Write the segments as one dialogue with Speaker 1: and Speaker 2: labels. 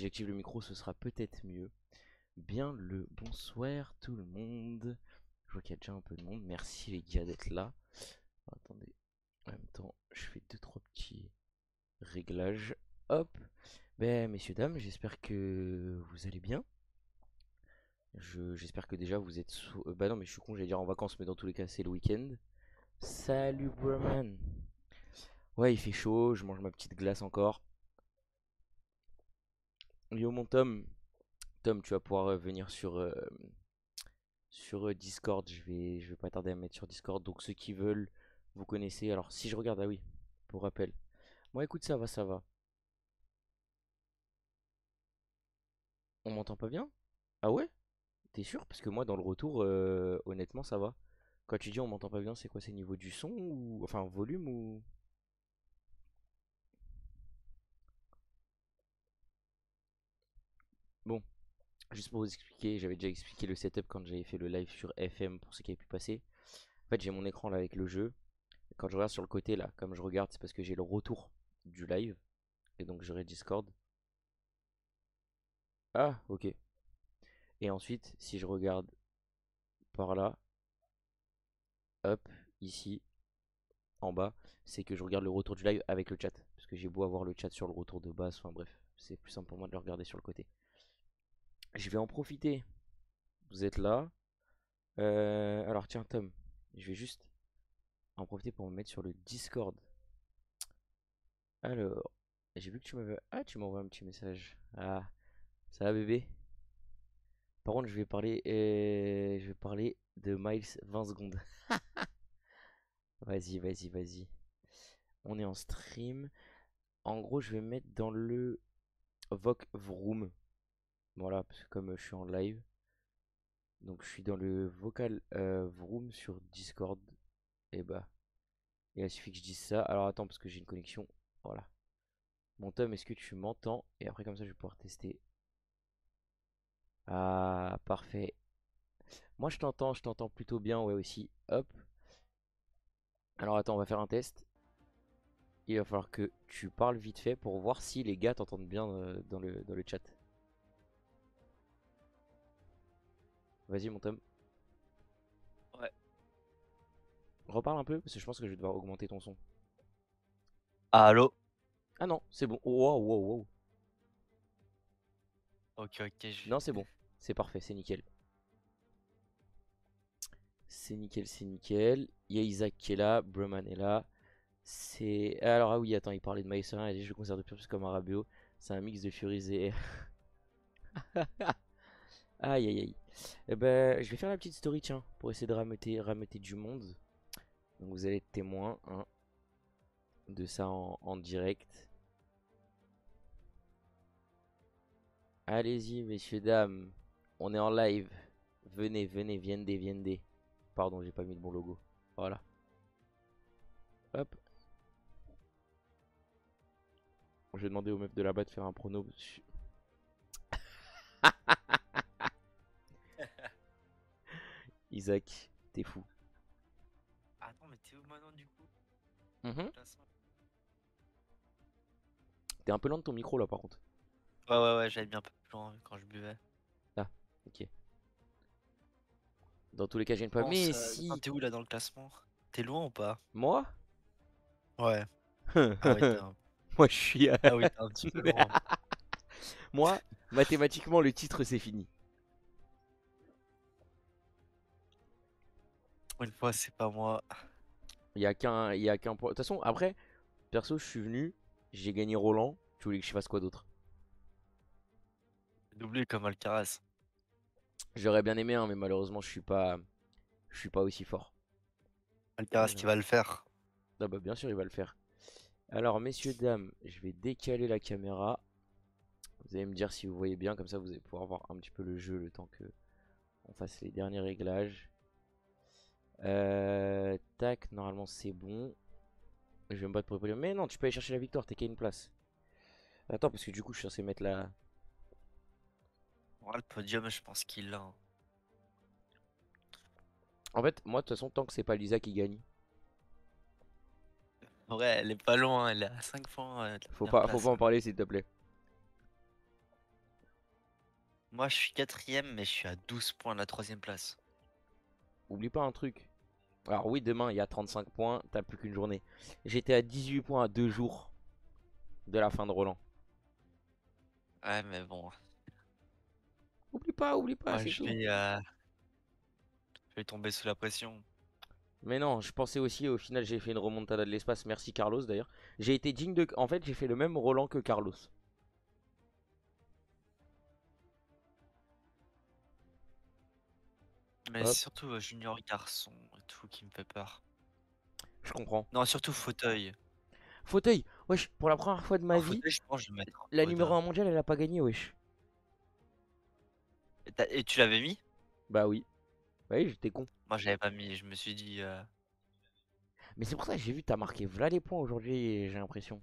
Speaker 1: si j'active le micro, ce sera peut-être mieux. Bien le bonsoir tout le monde. Je vois qu'il y a déjà un peu de monde. Merci les gars d'être là. Attendez, en même temps, je fais deux trois petits réglages. Hop. Ben messieurs dames, j'espère que vous allez bien. J'espère que déjà vous êtes bah non mais je suis con, j'allais dire en vacances, mais dans tous les cas c'est le week-end. Salut Broman. Ouais, il fait chaud, je mange ma petite glace encore. Yo mon Tom. Tom, tu vas pouvoir venir sur Discord. Je vais pas tarder à me mettre sur Discord. Donc ceux qui veulent, vous connaissez. Alors si je regarde, ah oui, pour rappel. Moi écoute, ça va, ça va. On m'entend pas bien? Ah ouais? T'es sûr? Parce que moi dans le retour, honnêtement, ça va. Quand tu dis on m'entend pas bien, c'est quoi? C'est niveau du son ou enfin volume ou... Bon, juste pour vous expliquer, j'avais déjà expliqué le setup quand j'avais fait le live sur FM pour ceux qui avaient pu passer. En fait, j'ai mon écran là avec le jeu. Quand je regarde sur le côté là, comme je regarde, c'est parce que j'ai le retour du live. Et donc j'aurai Discord. Ah, ok. Et ensuite, si je regarde par là, hop, ici, en bas, c'est que je regarde le retour du live avec le chat. Parce que j'ai beau avoir le chat sur le retour de base, enfin bref, c'est plus simple pour moi de le regarder sur le côté. Je vais en profiter. Vous êtes là. Alors tiens, Tom, je vais juste en profiter pour me mettre sur le Discord. Alors, j'ai vu que tu m'avais... Ah, tu m'envoies un petit message. Ah, ça va bébé? Par contre, je vais parler de Miles 20 secondes. Vas-y, vas-y, vas-y. On est en stream. En gros, je vais mettre dans le Voc Vroom. Voilà, parce que comme je suis en live, donc je suis dans le vocal Vroom sur Discord. Et bah, il suffit que je dise ça. Alors attends, parce que j'ai une connexion. Voilà. Mon Tom, est-ce que tu m'entends? Et après, comme ça, je vais pouvoir tester. Ah, parfait. Moi, je t'entends plutôt bien, ouais, aussi. Hop. Alors attends, on va faire un test. Il va falloir que tu parles vite fait pour voir si les gars t'entendent bien dans le chat. Vas-y, mon Tom.
Speaker 2: Ouais.
Speaker 1: Reparle un peu, parce que je pense que je vais devoir augmenter ton son.
Speaker 2: Allô?
Speaker 1: Ah non, c'est bon. Oh, wow, wow, wow.
Speaker 2: Ok, ok,
Speaker 1: Non, c'est bon. C'est parfait, c'est nickel. C'est nickel, c'est nickel. Il y a Isaac qui est là, Breman est là. C'est. Alors, ah oui, attends, il parlait de Maïsrin, et je le considère de plus en plus comme un rabio. C'est un mix de Furies et. Aïe, aïe, aïe. Eh ben, je vais faire la petite story, tiens, pour essayer de rameuter du monde. Donc, vous allez être témoin, hein, de ça en direct. Allez-y, messieurs, dames. On est en live. Venez, venez, viendez, viendez. Pardon, j'ai pas mis le bon logo. Voilà. Hop. Je vais demander aux meufs de là-bas de faire un prono. Isaac, t'es fou.
Speaker 2: Attends, mais t'es où maintenant du coup?
Speaker 1: Mhm.
Speaker 2: Classement.
Speaker 1: T'es un peu loin de ton micro là par contre.
Speaker 2: Ouais, ouais, ouais, j'avais mis un peu plus loin quand je buvais.
Speaker 1: Ah, ok. Dans tous les cas, j'ai une pas. Mais
Speaker 2: Pense, attends,
Speaker 1: si.
Speaker 2: t'es où là dans le classement? T'es loin ou pas?
Speaker 1: Moi.
Speaker 2: Ouais. Ah oui,
Speaker 1: Moi, je suis.
Speaker 2: ah oui, t'es un petit peu loin.
Speaker 1: Moi, mathématiquement, le titre c'est fini.
Speaker 2: Une fois, c'est pas moi.
Speaker 1: Il y a qu'un point. De toute façon, après, perso, je suis venu. J'ai gagné Roland. Tu voulais que je fasse quoi d'autre?
Speaker 2: Doublé comme Alcaraz.
Speaker 1: J'aurais bien aimé, hein, mais malheureusement, je suis pas aussi fort.
Speaker 2: Alcaraz qui
Speaker 1: Alors.
Speaker 2: va le faire.
Speaker 1: Ah bah bien sûr, il va le faire. Alors, messieurs, dames, je vais décaler la caméra. Vous allez me dire si vous voyez bien, comme ça vous allez pouvoir voir un petit peu le jeu le temps que on fasse les derniers réglages. Tac, normalement c'est bon. Je vais me battre pour le podium. Mais non, tu peux aller chercher la victoire, t'es qu'à une place. Attends, parce que du coup, je suis censé mettre la.
Speaker 2: Ouais, le podium, je pense qu'il l'a, hein.
Speaker 1: En fait, moi, de toute façon, tant que c'est pas Lisa qui gagne,
Speaker 2: Ouais, elle est pas loin, elle est à 5 points de la
Speaker 1: faut
Speaker 2: première
Speaker 1: pas, faut pas
Speaker 2: place.
Speaker 1: en parler, s'il te plaît.
Speaker 2: Moi, je suis quatrième, mais je suis à 12 points de la troisième place.
Speaker 1: Oublie pas un truc. Alors oui, demain il y a 35 points, t'as plus qu'une journée. J'étais à 18 points à 2 jours de la fin de Roland.
Speaker 2: Ouais, mais bon,
Speaker 1: Oublie pas,
Speaker 2: moi,
Speaker 1: c'est tout.
Speaker 2: je vais tomber sous la pression.
Speaker 1: Mais non, je pensais aussi, au final j'ai fait une remontada de l'espace, merci Carlos d'ailleurs. J'ai été digne de... En fait j'ai fait le même Roland que Carlos.
Speaker 2: Mais
Speaker 1: Hop,
Speaker 2: c'est surtout junior garçon et tout qui me fait peur.
Speaker 1: je comprends.
Speaker 2: Non, surtout fauteuil.
Speaker 1: Fauteuil, wesh, pour la première fois de ma
Speaker 2: En
Speaker 1: vie,
Speaker 2: fauteuil, je pense que je vais mettre
Speaker 1: la numéro
Speaker 2: Oda.
Speaker 1: un mondiale elle a pas gagné, wesh.
Speaker 2: Et tu l'avais mis?
Speaker 1: Bah oui, bah oui, j'étais con.
Speaker 2: Moi, je l'avais pas mis. Je me suis dit.
Speaker 1: Mais c'est pour ça que j'ai vu t'as marqué v'là les points aujourd'hui, j'ai l'impression.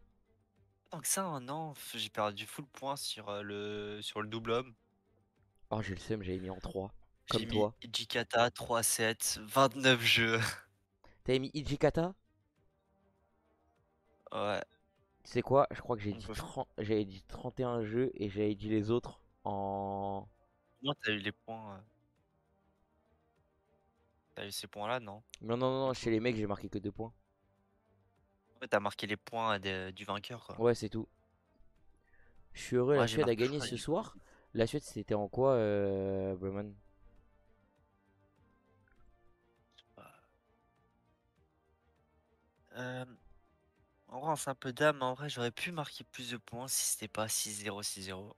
Speaker 2: Tant que ça, non, j'ai perdu full point sur le double homme.
Speaker 1: Oh j'ai le seum, j'avais mis en 3
Speaker 2: J'ai
Speaker 1: comme
Speaker 2: mis
Speaker 1: toi.
Speaker 2: Ijikata 3-7, 29 jeux.
Speaker 1: T'avais mis Ijikata?
Speaker 2: Ouais.
Speaker 1: Tu sais quoi? Je crois que
Speaker 2: On peut...
Speaker 1: j'avais dit 31 jeux et j'avais dit les autres en...
Speaker 2: Moi, t'as eu les points. T'as eu ces points-là, non?
Speaker 1: Non, non, non,
Speaker 2: Du
Speaker 1: non,
Speaker 2: coup.
Speaker 1: chez les mecs, j'ai marqué que 2 points.
Speaker 2: Ouais, t'as marqué les points du vainqueur, quoi.
Speaker 1: Ouais, c'est tout. Je suis heureux, la
Speaker 2: Moi, j'ai
Speaker 1: Suède a
Speaker 2: marqué, je
Speaker 1: gagné
Speaker 2: crois,
Speaker 1: ce soir. La Suède, c'était en quoi, Bremen?
Speaker 2: Euh, en vrai, c'est un peu d'âme. En vrai, j'aurais pu marquer plus de points si c'était pas 6-0, 6-0.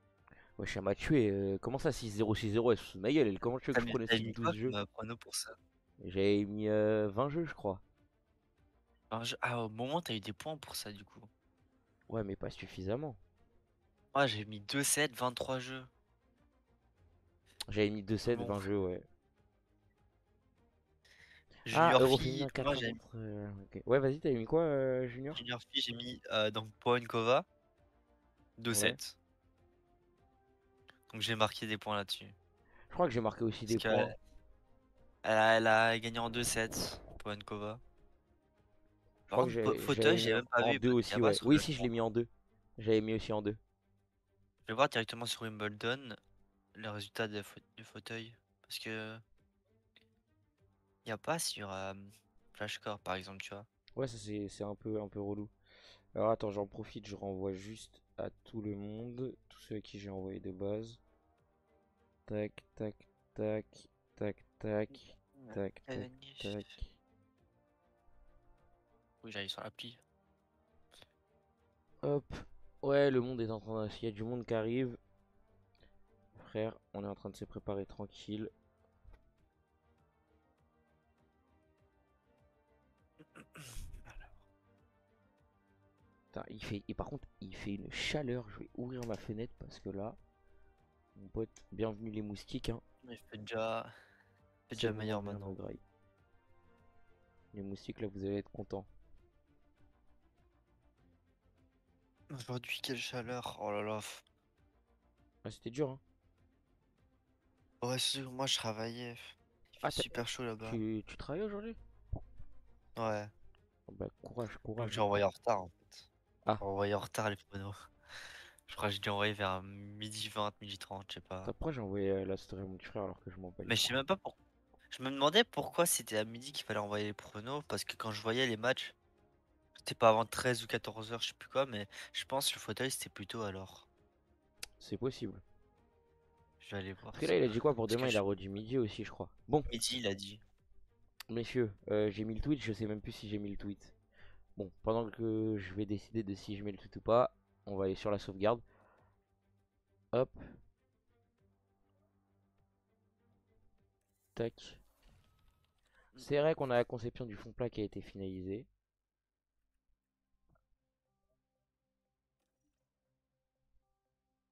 Speaker 1: Ouais, je suis m'a tué. Comment ça, 6-0, 6-0? Elle se fout de ma gueule. Comment tu veux que je
Speaker 2: T'as
Speaker 1: pronostique
Speaker 2: mis
Speaker 1: 12
Speaker 2: quoi
Speaker 1: jeux?
Speaker 2: comme prono pour ça?
Speaker 1: J'avais mis 20 jeux, je crois.
Speaker 2: Ah, au moment, t'as eu des points pour ça, du coup.
Speaker 1: Ouais, mais pas suffisamment.
Speaker 2: Moi, j'ai mis 2-7, 23 jeux.
Speaker 1: J'avais mis 2-7,
Speaker 2: Bon,
Speaker 1: 20 jeux, ouais. Ah,
Speaker 2: junior
Speaker 1: Euro
Speaker 2: fille,
Speaker 1: féminin
Speaker 2: moi,
Speaker 1: 4 ans
Speaker 2: j'ai mis
Speaker 1: contre... ok. Ouais, vas-y, t'avais mis quoi, Junior?
Speaker 2: junior fille, j'ai mis donc Poenkova
Speaker 1: Ouais.
Speaker 2: 2-7. Donc, j'ai marqué des points là-dessus.
Speaker 1: Je crois que j'ai marqué aussi
Speaker 2: Parce
Speaker 1: des points.
Speaker 2: qu'elle a gagné en 2-7, Poenkova.
Speaker 1: Je
Speaker 2: Par
Speaker 1: crois que
Speaker 2: contre,
Speaker 1: j'avais
Speaker 2: fauteuil,
Speaker 1: mis
Speaker 2: j'ai même pas
Speaker 1: en
Speaker 2: vu
Speaker 1: 2
Speaker 2: parce qu'il n'y
Speaker 1: aussi,
Speaker 2: a pas
Speaker 1: ouais.
Speaker 2: ce
Speaker 1: Oui, si, je l'ai
Speaker 2: relèvement.
Speaker 1: mis en 2. J'avais mis aussi en 2.
Speaker 2: Je vais voir directement sur Wimbledon le résultat du fauteuil. Parce que il n'y a pas sur Flashcore, par exemple, tu vois.
Speaker 1: Ouais, ça c'est un peu relou. Alors attends, j'en profite, je renvoie juste à tout le monde, tous ceux à qui j'ai envoyé de base. Tac, tac, tac, tac, tac, tac, tac, tac.
Speaker 2: Oui, j'allais sur l'appli.
Speaker 1: Hop. Ouais, le monde est en train de... Il y a du monde qui arrive. Frère, on est en train de se préparer tranquille. Putain, il fait... Et par contre, il fait une chaleur. Je vais ouvrir ma fenêtre parce que là, mon pote, bienvenue les moustiques, hein.
Speaker 2: Mais fait
Speaker 1: C'est
Speaker 2: déjà
Speaker 1: le moment
Speaker 2: meilleur
Speaker 1: de venir me
Speaker 2: maintenant.
Speaker 1: grailler. Les moustiques, là, vous allez être contents.
Speaker 2: Aujourd'hui, quelle chaleur. Oh là là.
Speaker 1: Ah, c'était dur, hein.
Speaker 2: Ouais, c'est sûr, moi je travaillais. Il
Speaker 1: Ah,
Speaker 2: fait super chaud là-bas.
Speaker 1: tu travailles aujourd'hui?
Speaker 2: Ouais.
Speaker 1: Oh bah, courage,
Speaker 2: Donc
Speaker 1: courage,
Speaker 2: j'ai
Speaker 1: hein.
Speaker 2: envoyé en retard en fait.
Speaker 1: Ah,
Speaker 2: J'ai envoyé en retard les pronos. Je crois que j'ai dû envoyer vers midi 20, midi 30, je sais pas.
Speaker 1: après j'ai envoyé la story à mon petit frère alors que je m'en bats les
Speaker 2: Mais je sais
Speaker 1: couilles.
Speaker 2: même pas pourquoi. Je me demandais pourquoi c'était à midi qu'il fallait envoyer les pronos. Parce que quand je voyais les matchs, c'était pas avant 13 ou 14 heures, je sais plus quoi. Mais je pense que le fauteuil c'était plutôt alors.
Speaker 1: C'est possible.
Speaker 2: Je vais aller voir
Speaker 1: Parce que là,
Speaker 2: ça.
Speaker 1: il a dit quoi pour
Speaker 2: Parce
Speaker 1: demain?
Speaker 2: que
Speaker 1: Il a redit midi aussi, je crois. Bon,
Speaker 2: midi il a dit.
Speaker 1: messieurs, j'ai mis le tweet. Je sais même plus si j'ai mis le tweet. Bon, pendant que je vais décider de si je mets le tweet ou pas, on va aller sur la sauvegarde. Hop, tac. C'est vrai qu'on a la conception du fond plat qui a été finalisée.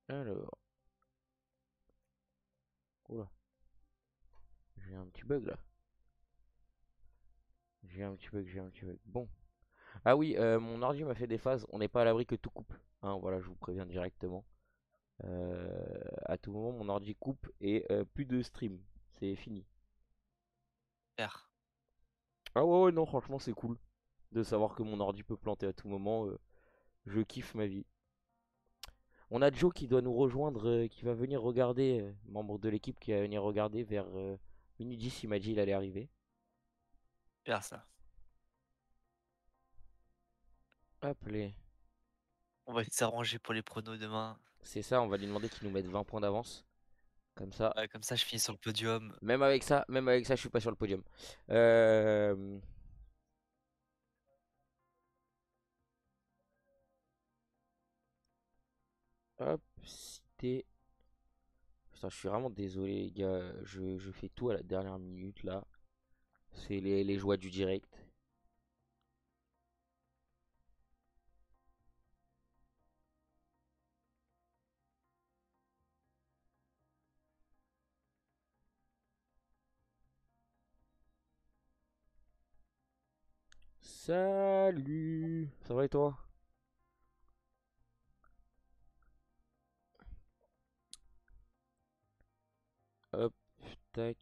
Speaker 1: Alors, oula, j'ai un petit bug là. J'ai un petit bug. Bon. Ah oui, mon ordi m'a fait des phases. On n'est pas à l'abri que tout coupe. Hein, voilà, je vous préviens directement. À tout moment, mon ordi coupe et plus de stream. C'est fini.
Speaker 2: Faire.
Speaker 1: Ah ouais, ouais, non, franchement, c'est cool de savoir que mon ordi peut planter à tout moment. Je kiffe ma vie. On a Joe qui doit nous rejoindre, qui va venir regarder, membre de l'équipe qui va venir regarder vers minute 10, il m'a dit il allait arriver.
Speaker 2: Faire ça.
Speaker 1: Hop les.
Speaker 2: On va s'arranger pour les pronos demain.
Speaker 1: C'est ça, on va lui demander qu'il nous mette 20 points d'avance. Comme ça.
Speaker 2: Ouais, comme ça, je finis sur le podium.
Speaker 1: Même avec ça, je suis pas sur le podium. Euh, Hop, cité. Putain, je suis vraiment désolé, les gars. Je fais tout à la dernière minute là. C'est les joies du direct. Salut! Ça va et toi? Hop, tac,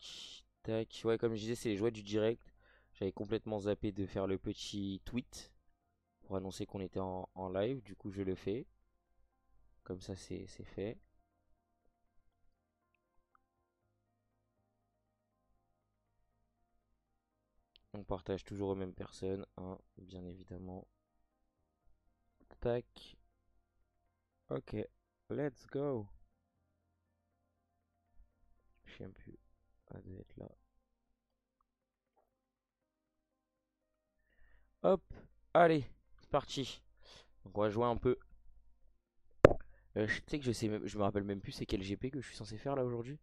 Speaker 1: tac. Ouais, comme je disais, c'est les joies du direct. J'avais complètement zappé de faire le petit tweet pour annoncer qu'on était en live. Du coup, je le fais. Comme ça, c'est fait. On partage toujours aux mêmes personnes, hein, bien évidemment. Tac. Ok, let's go. Je sais même plus. Elle doit être là. Hop, allez, c'est parti. Donc on va jouer un peu. Tu sais que je me rappelle même plus c'est quel GP que je suis censé faire là aujourd'hui.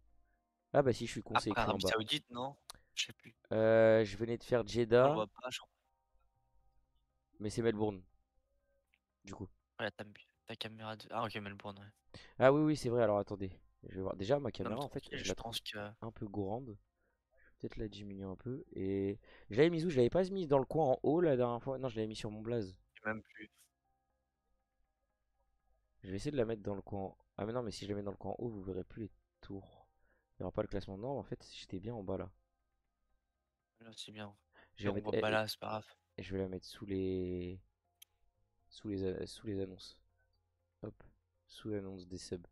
Speaker 1: Ah bah si, je suis conseillé
Speaker 2: Après
Speaker 1: écrit en
Speaker 2: Arabie
Speaker 1: bas.
Speaker 2: Saoudite, non? Je sais plus.
Speaker 1: Je venais de faire
Speaker 2: On le
Speaker 1: Jeddah,
Speaker 2: voit pas, je crois.
Speaker 1: mais c'est Melbourne, du coup.
Speaker 2: Ouais, ta caméra de. Ah, ok, Melbourne, ouais.
Speaker 1: Ah oui, oui, c'est vrai, alors attendez. Je vais voir. Déjà, ma
Speaker 2: Non, mais
Speaker 1: caméra, en fait,
Speaker 2: tranquille,
Speaker 1: je
Speaker 2: je
Speaker 1: la trouve
Speaker 2: pense que.
Speaker 1: un peu grande. Je vais peut-être la diminuer un peu. Et je l'avais mise où? Je l'avais pas mise dans le coin en haut la dernière fois. Non, je l'avais mis sur mon blaze.
Speaker 2: Même plus.
Speaker 1: Je vais essayer de la mettre dans le coin. Ah mais non, mais si je la mets dans le coin en haut, vous verrez plus les tours. Il n'y aura pas le classement. Non, en fait, j'étais bien en bas là.
Speaker 2: Là, c'est bien.
Speaker 1: Je
Speaker 2: Et
Speaker 1: vais la
Speaker 2: on
Speaker 1: mettre,
Speaker 2: voit pas là, c'est pas grave.
Speaker 1: je vais la mettre sous les annonces. Hop, sous l'annonce des subs.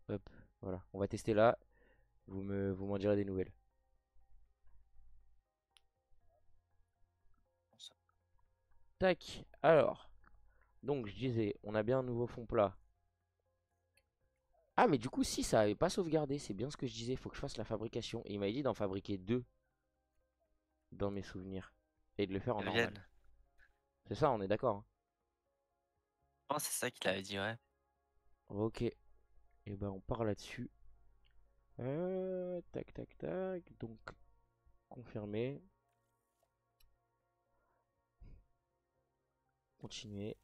Speaker 1: Hop, voilà. On va tester là. Vous m'en direz des nouvelles. Tac. Alors, donc je disais, on a bien un nouveau fond plat. Ah mais du coup, si ça avait pas sauvegardé, c'est bien ce que je disais. Il faut que je fasse la fabrication. Et il m'a dit d'en fabriquer deux dans mes souvenirs et de le faire en normal.
Speaker 2: Vienne.
Speaker 1: C'est ça, on est d'accord, hein.
Speaker 2: Oh, c'est ça qu'il avait dit, ouais.
Speaker 1: Ok. Et ben on part là-dessus. Tac, tac, tac. Donc, confirmer. Continuer.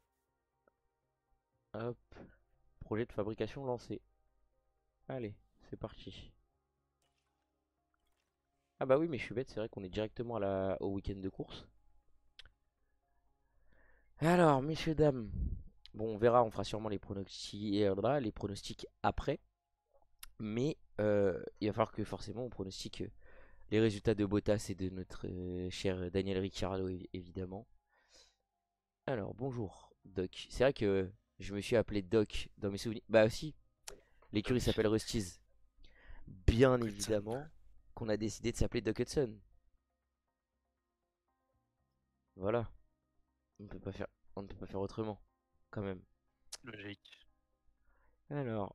Speaker 1: Hop. Projet de fabrication lancé. Allez, c'est parti. Ah bah oui, mais je suis bête, c'est vrai qu'on est directement au week-end de course. Alors, messieurs, dames. Bon, on verra, on fera sûrement les pronostics après. Mais il va falloir que forcément on pronostique les résultats de Bottas et de notre cher Daniel Ricciardo, évidemment. Alors, bonjour, Doc. C'est vrai que je me suis appelé Doc dans mes souvenirs. Bah aussi,
Speaker 2: Bah
Speaker 1: l'écurie
Speaker 2: oui.
Speaker 1: s'appelle Rusty's. Bien
Speaker 2: Hudson.
Speaker 1: évidemment qu'on a décidé de s'appeler Doc Hudson. Voilà, on ne peut pas faire autrement, quand même.
Speaker 2: Logique.
Speaker 1: Alors,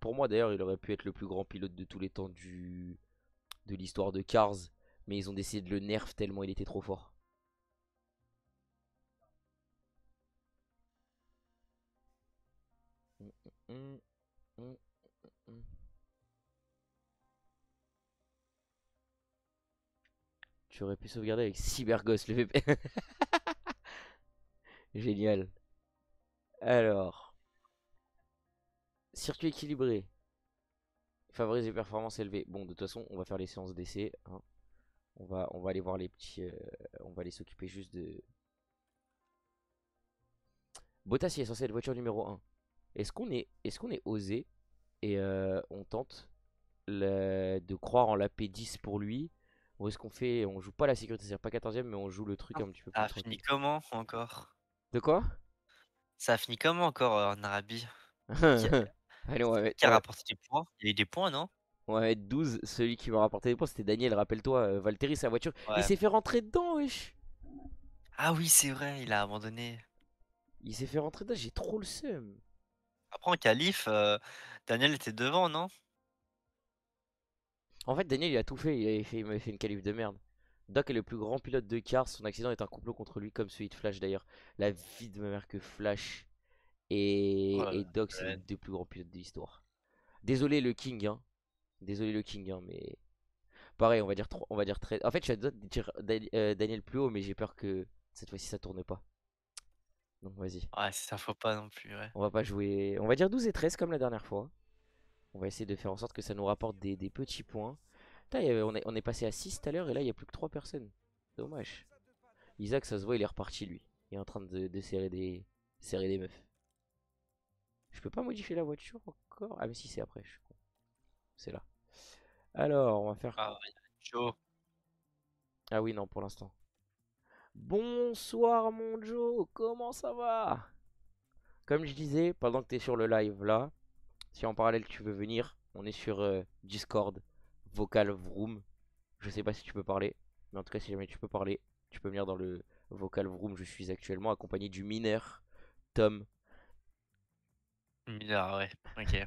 Speaker 1: pour moi d'ailleurs, il aurait pu être le plus grand pilote de tous les temps de l'histoire de Cars, mais ils ont décidé de le nerf tellement il était trop fort. Hum, hum, hum, hum. Tu aurais pu sauvegarder avec Cyberghost le VP. Génial. Alors, circuit équilibré, favorise les performances élevées. Bon, de toute façon, on va faire les séances d'essai, hein. On va aller voir les petits. On va aller s'occuper juste de. Bottas, il est censé être voiture numéro un. Est-ce qu'on est osé et on tente de croire en la P10 pour lui? Ou est-ce on joue pas la sécurité, c'est-à-dire pas 14ème, mais on joue le truc
Speaker 2: Ah,
Speaker 1: un petit peu
Speaker 2: ça
Speaker 1: plus
Speaker 2: a fini
Speaker 1: tranquille?
Speaker 2: comment encore?
Speaker 1: De quoi?
Speaker 2: Ça a fini comment encore en Arabie? Qui a,
Speaker 1: Allez,
Speaker 2: qui a rapporté des points? Il y a eu des points, non?
Speaker 1: on va mettre 12. Celui qui m'a rapporté des points, c'était Daniel, rappelle-toi. Valtteri, sa voiture. Il
Speaker 2: Ouais.
Speaker 1: s'est fait rentrer dedans, wesh.
Speaker 2: Ah oui, c'est vrai, il a abandonné.
Speaker 1: Il s'est fait rentrer dedans, j'ai trop le seum.
Speaker 2: Après en qualif, Daniel était devant, non?
Speaker 1: En fait, Daniel, il a tout fait. Il m'avait fait une qualif de merde. Doc est le plus grand pilote de cars. Son accident est un complot contre lui, comme celui de Flash d'ailleurs. La vie de ma mère que Flash
Speaker 2: Oh
Speaker 1: et
Speaker 2: là
Speaker 1: Doc, c'est les
Speaker 2: là.
Speaker 1: deux plus grands pilotes de l'histoire. Désolé le King, hein. Désolé le King, hein, mais pareil, on va dire 3, on va dire 13. En fait, je suis à deux doigts de dire Daniel plus haut, mais j'ai peur que cette fois-ci ça tourne pas. Donc vas-y.
Speaker 2: Ouais, ça faut pas non plus, ouais.
Speaker 1: On va pas jouer. On va dire 12 et 13 comme la dernière fois. On va essayer de faire en sorte que ça nous rapporte des petits points. Putain, on est passé à 6 tout à l'heure et là il y a plus que 3 personnes. Dommage. Isaac, ça se voit, il est reparti lui. Il est en train de serrer des meufs. Je peux pas modifier la voiture encore. Ah, mais si, c'est après. Je suis con. C'est là. Alors, on va faire.
Speaker 2: Ah ouais, chaud.
Speaker 1: Ah oui, non, pour l'instant. Bonsoir, mon Joe. Comment ça va? Comme je disais, pendant que tu es sur le live là, si en parallèle tu veux venir, on est sur Discord, Vocal Vroom. Je sais pas si tu peux parler, mais en tout cas, si jamais tu peux parler, tu peux venir dans le Vocal Vroom. Je suis actuellement accompagné du mineur, Tom.
Speaker 2: Mineur, ouais. Ok.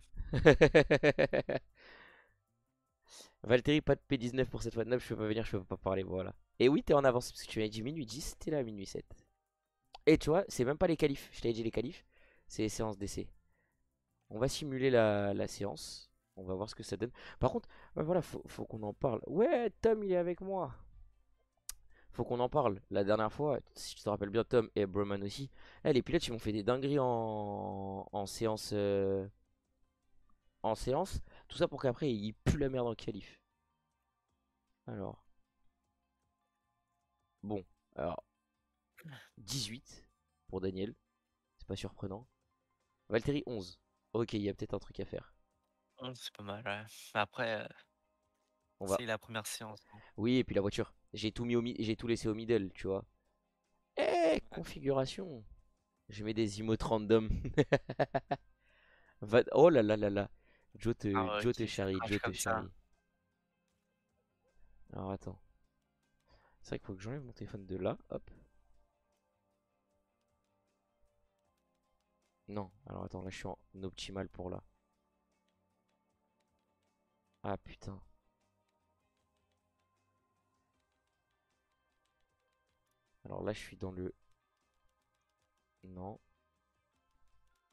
Speaker 1: Valtteri, pas de P19 pour cette fois. Non, je peux pas venir, je peux pas parler, voilà. Et oui, t'es en avance, parce que tu m'as dit minuit 10, t'es là à minuit 7. Et tu vois, c'est même pas les qualifs, je t'avais dit les qualifs, c'est les séances d'essai. On va simuler la séance, on va voir ce que ça donne. Par contre, bah voilà, faut qu'on en parle. Ouais, Tom, il est avec moi. Faut qu'on en parle. La dernière fois, si tu te rappelles bien, Tom et Broman aussi, les pilotes, ils m'ont fait des dingueries en séance. En séance. Tout ça pour qu'après, ils puent la merde en qualif. Alors, bon. Alors, 18 pour Daniel. C'est pas surprenant. Valtteri 11. Ok, il y a peut-être un truc à faire.
Speaker 2: C'est pas mal, ouais. Mais après,
Speaker 1: On va.
Speaker 2: c'est la première séance, hein.
Speaker 1: Oui, et puis la voiture. J'ai tout mis j'ai tout laissé au middle, tu vois.
Speaker 2: Ouais.
Speaker 1: Configuration. Je mets des emotes random. Oh là là là là.
Speaker 2: Ah ouais,
Speaker 1: Joe te
Speaker 2: ok, ça
Speaker 1: charrie,
Speaker 2: crache
Speaker 1: Joe te
Speaker 2: comme ça.
Speaker 1: charrie. Alors attends. C'est vrai qu'il faut que j'enlève mon téléphone de là. Hop. Non. Alors attends, là je suis en optimal pour là. Ah putain. Alors là je suis dans le. Non.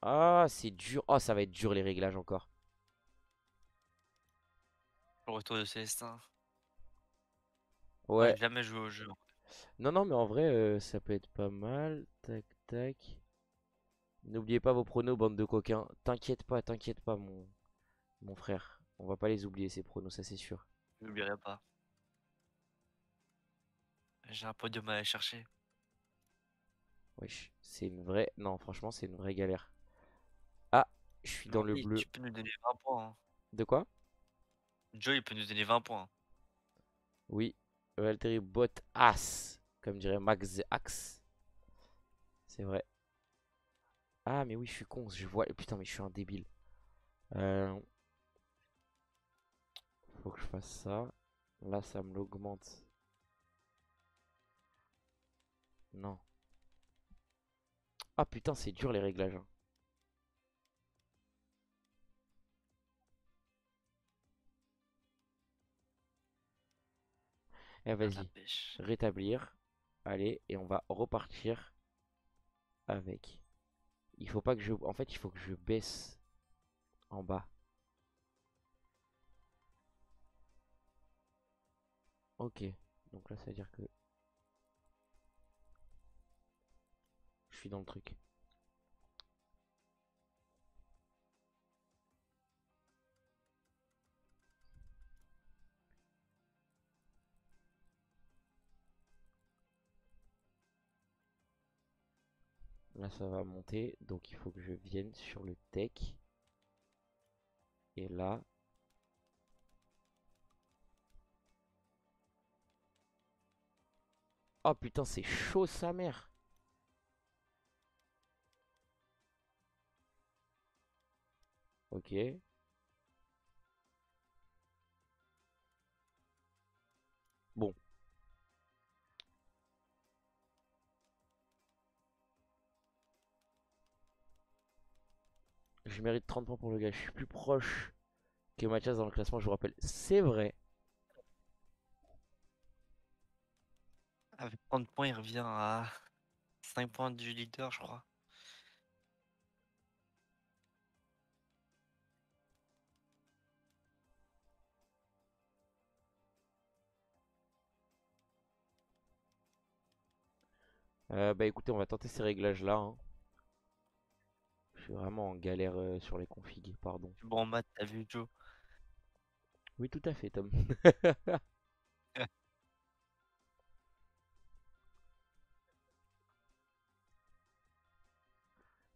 Speaker 1: Ah, c'est dur. Oh, ça va être dur les réglages encore.
Speaker 2: Le retour de Célestin. Ouais,
Speaker 1: Ouais.
Speaker 2: j'ai jamais joué au jeu.
Speaker 1: Non, non, mais en vrai, ça peut être pas mal. Tac, tac. N'oubliez pas vos pronos, bande de coquins. T'inquiète pas, mon frère. On va pas les oublier, ces pronos, ça c'est sûr.
Speaker 2: Je n'oublierai pas. J'ai un podium à aller chercher.
Speaker 1: Wesh, c'est une vraie. Non, franchement, c'est une vraie galère. Ah, je suis dans le
Speaker 2: Oui,
Speaker 1: bleu.
Speaker 2: tu peux nous donner 20 points, hein.
Speaker 1: De quoi?
Speaker 2: Joe, il peut nous donner 20 points.
Speaker 1: Oui. Valtteri Bottas. Comme dirait Max the Axe. C'est vrai. Ah, mais oui, je suis con. Je vois. Putain, mais je suis un débile. Euh, Faut que je fasse ça. Là, ça me l'augmente. Non. Ah, putain, c'est dur les réglages, hein. Eh,
Speaker 2: Ah, la
Speaker 1: vas-y.
Speaker 2: pêche.
Speaker 1: Rétablir. Allez, et on va repartir avec. Il faut pas que je. En fait, il faut que je baisse en bas. Ok. Donc là, ça veut dire que je suis dans le truc. Là, ça va monter. Donc, il faut que je vienne sur le tech. Et là. Oh putain, c'est chaud sa mère. Ok. Bon. Je mérite 30 points pour le gars. Je suis plus proche que Mathias dans le classement, je vous rappelle. C'est vrai.
Speaker 2: Avec 30 points, il revient à 5 points du leader, je crois.
Speaker 1: Bah écoutez, on va tenter ces réglages-là, hein. Je suis vraiment en galère sur les configs, pardon.
Speaker 2: Bon, en maths, t'as vu Joe.
Speaker 1: Oui, tout à fait, Tom.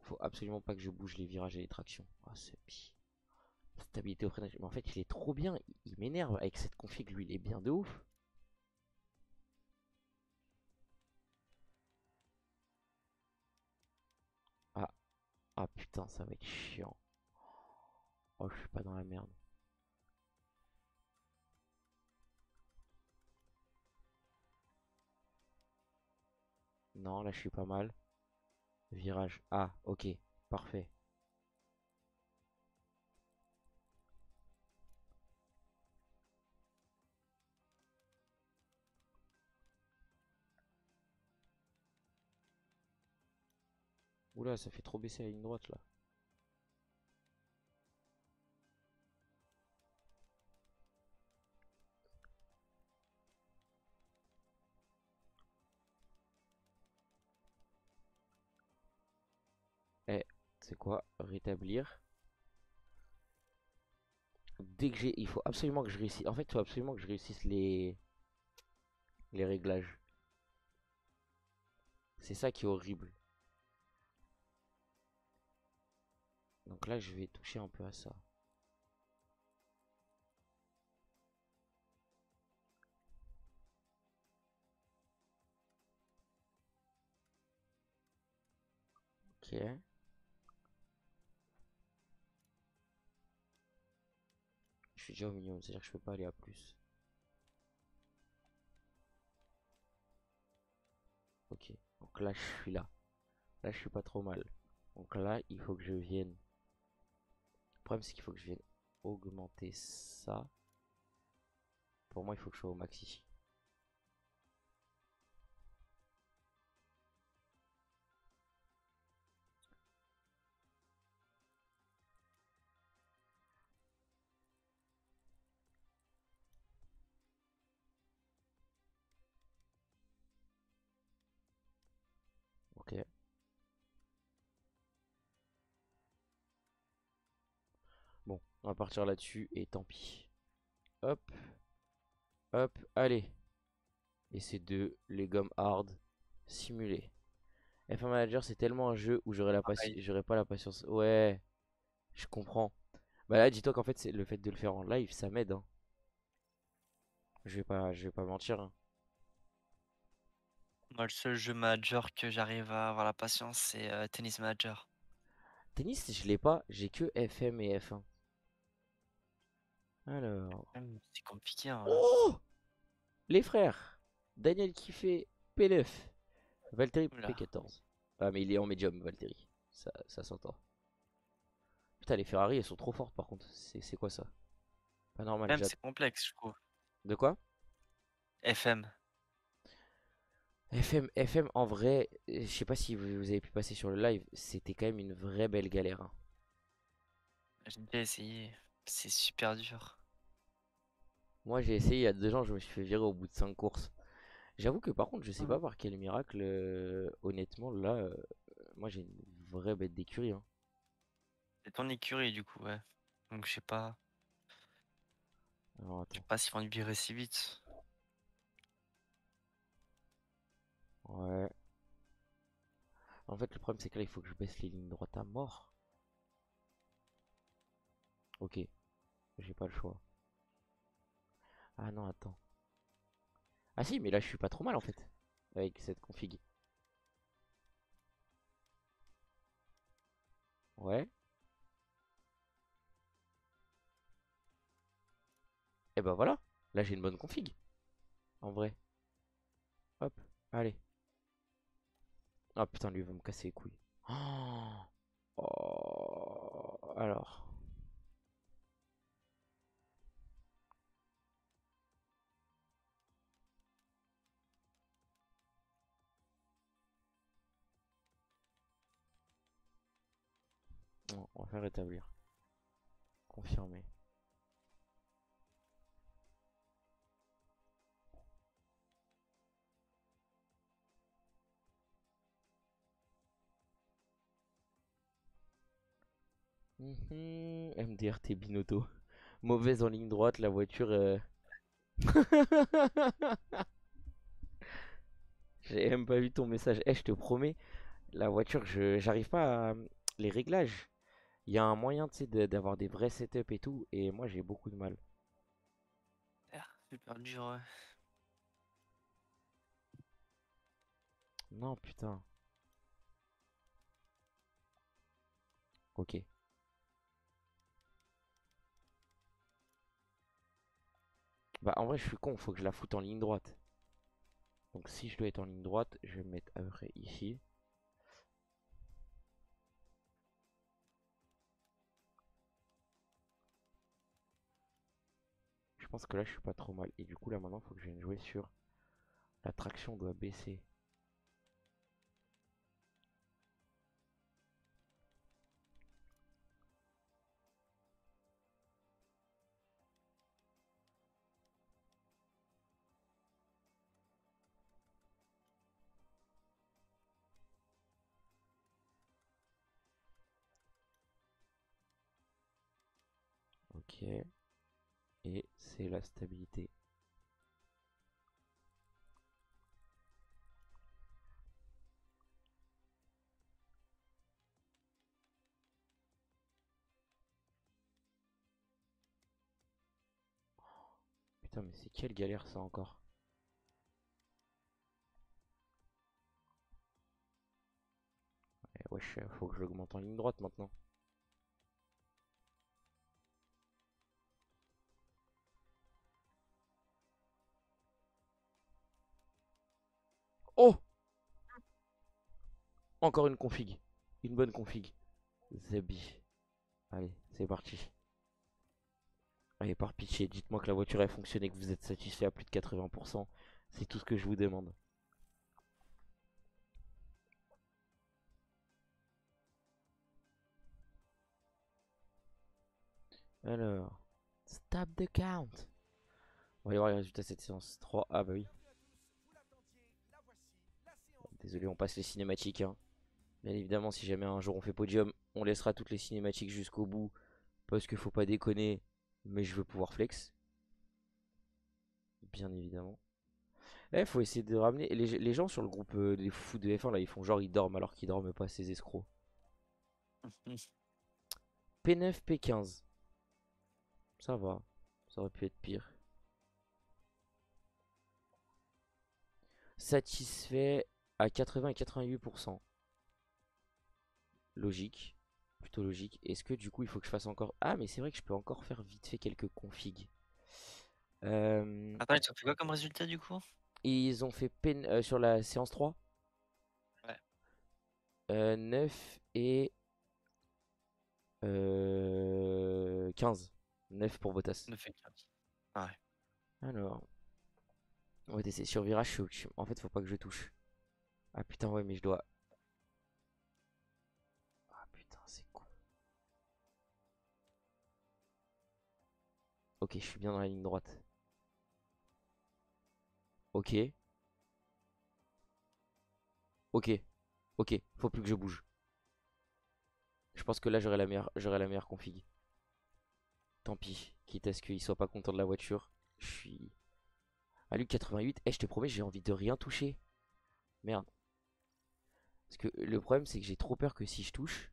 Speaker 1: Faut absolument pas que je bouge les virages et les tractions. Ah, c'est pire. Stabilité au freinage. Mais en fait, il est trop bien. Il m'énerve. Avec cette config, lui, il est bien de ouf. Ah, ah putain, ça va être chiant. Oh, je suis pas dans la merde. Non, là, je suis pas mal. Virage. Ah, ok. Parfait. Oula, ça fait trop baisser la ligne droite, là. Eh, c'est quoi? Rétablir. Dès que j'ai... Il faut absolument que je réussisse... En fait, il faut absolument que je réussisse les réglages. C'est ça qui est horrible. Donc là, je vais toucher un peu à ça. Ok. Je suis déjà au minimum, c'est-à-dire que je peux pas aller à plus. Ok. Donc là, je suis là. Là, je suis pas trop mal. Donc là, il faut que je vienne. Le problème, c'est qu'il faut que je vienne augmenter ça. Pour moi, il faut que je sois au max ici. Ok. Bon, on va partir là-dessus et tant pis. Hop, hop, allez. Et c'est de les gommes hard simulées. F1 Manager, c'est tellement un jeu où
Speaker 2: Pareil.
Speaker 1: j'aurais pas la patience. Ouais, je comprends. Bah là, dis-toi qu'en fait, c'est le fait de le faire en live, ça m'aide, hein. Je vais pas mentir, hein.
Speaker 2: Moi, le seul jeu Major que j'arrive à avoir la patience, c'est Tennis Manager.
Speaker 1: Tennis, je l'ai pas, j'ai que FM et F1. Alors.
Speaker 2: C'est compliqué, hein.
Speaker 1: Oh, les frères. Daniel Kiffé, P9. Valtteri
Speaker 2: Oula.
Speaker 1: P14. Ah, mais il est en médium, Valtteri. Ça s'entend. Putain, les Ferrari, elles sont trop fortes par contre. C'est quoi ça? Pas normal,
Speaker 2: Même c'est complexe, je trouve.
Speaker 1: De quoi?
Speaker 2: FM.
Speaker 1: FM en vrai, je sais pas si vous avez pu passer sur le live, c'était quand même une vraie belle galère, hein.
Speaker 2: J'ai déjà essayé. C'est super dur.
Speaker 1: Moi j'ai essayé il y a 2 ans, je me suis fait virer au bout de 5 courses. J'avoue que par contre, je sais
Speaker 2: Mhm.
Speaker 1: pas par quel miracle, honnêtement, là, moi j'ai une vraie bête d'écurie, hein.
Speaker 2: C'est ton écurie, du coup, ouais. Donc,
Speaker 1: Alors
Speaker 2: je sais
Speaker 1: attends.
Speaker 2: pas s'ils vont le virer si vite.
Speaker 1: Ouais. En fait, le problème c'est que là, il faut que je baisse les lignes droites à mort. Ok, j'ai pas le choix. Ah non, attends. Ah si, mais là, je suis pas trop mal en fait. Avec cette config. Ouais. Et bah voilà, là j'ai une bonne config, en vrai. Hop, allez. Ah putain, lui il va me casser les couilles. Oh, alors, on va faire rétablir. Confirmer. MDRT Binotto. Mauvaise en ligne droite, la voiture. J'ai même pas vu ton message. Eh, je te promets, la voiture, j'arrive pas à. Les réglages. Il y a un moyen, tu sais, d'avoir des vrais setups et tout. Et moi, j'ai beaucoup de mal.
Speaker 2: Ah, super dur, ouais.
Speaker 1: Non, putain. Ok. Bah, en vrai, je suis con. Faut que je la foute en ligne droite. Donc, si je dois être en ligne droite, je vais me mettre à peu près ici. Je pense que là, je suis pas trop mal. Et du coup, là, maintenant, faut que je vienne jouer sur. La traction doit baisser. Ok. Et c'est la stabilité. Putain, mais c'est quelle galère ça encore. Wesh, faut que j'augmente en ligne droite maintenant. Oh! Encore une config. Une bonne config. Zebi. Allez, c'est parti. Allez, par pitié, dites-moi que la voiture a fonctionné, que vous êtes satisfait à plus de 80%. C'est tout ce que je vous demande. Alors, stop the count. On va aller voir les résultats de cette séance 3. Ah bah oui. Désolé, on passe les cinématiques, hein. Bien évidemment, si jamais un jour on fait podium, on laissera toutes les cinématiques jusqu'au bout. Parce qu'il faut pas déconner, mais je veux pouvoir flex. Bien évidemment. Eh, faut essayer de ramener. Les gens sur le groupe des fous de F1 là, ils font genre ils dorment alors qu'ils dorment pas, ces escrocs. P9, P15. Ça va. Ça aurait pu être pire. Satisfait à 80 et 88%. Logique. Plutôt logique. Est-ce que du coup il faut que je fasse encore. Ah, mais c'est vrai que je peux encore faire vite fait quelques configs. Euh,
Speaker 2: Attends, ils ont fait quoi comme résultat du coup?
Speaker 1: Ils ont fait sur la séance 3
Speaker 2: Ouais.
Speaker 1: 9 et 15. 9 pour Bottas.
Speaker 2: 9 et 15. Ah ouais.
Speaker 1: Alors, on va essayer sur virage. En fait, faut pas que je touche. Ah putain, ouais, mais je dois. Ah putain, c'est con. Ok, je suis bien dans la ligne droite. Ok, ok, ok. Faut plus que je bouge. Je pense que là, j'aurai la meilleure config. Tant pis, quitte à ce qu'il soit pas content de la voiture. Je suis. À lui 88. Eh, je te promets, j'ai envie de rien toucher. Merde. Parce que le problème, c'est que j'ai trop peur que si je touche.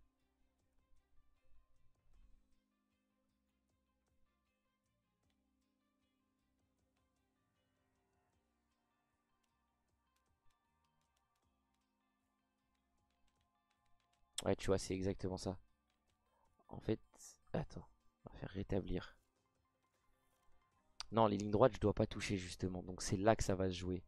Speaker 1: Ouais, tu vois, c'est exactement ça. En fait, attends, on va faire rétablir. Non, les lignes droites, je dois pas toucher justement. Donc c'est là que ça va se jouer.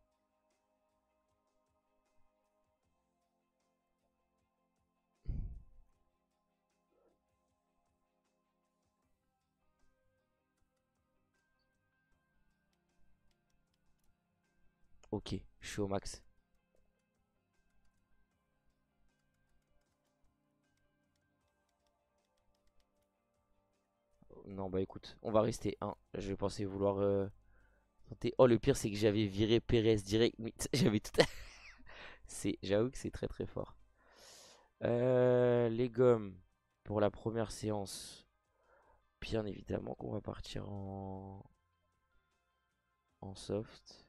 Speaker 1: Ok, je suis au max. Non, bah écoute, on va rester 1. Je pensais vouloir tenter. Oh, le pire, c'est que j'avais viré Perez direct. Mais j'avais tout. J'avoue que c'est très très fort. Les gommes pour la première séance. Bien évidemment qu'on va partir en soft.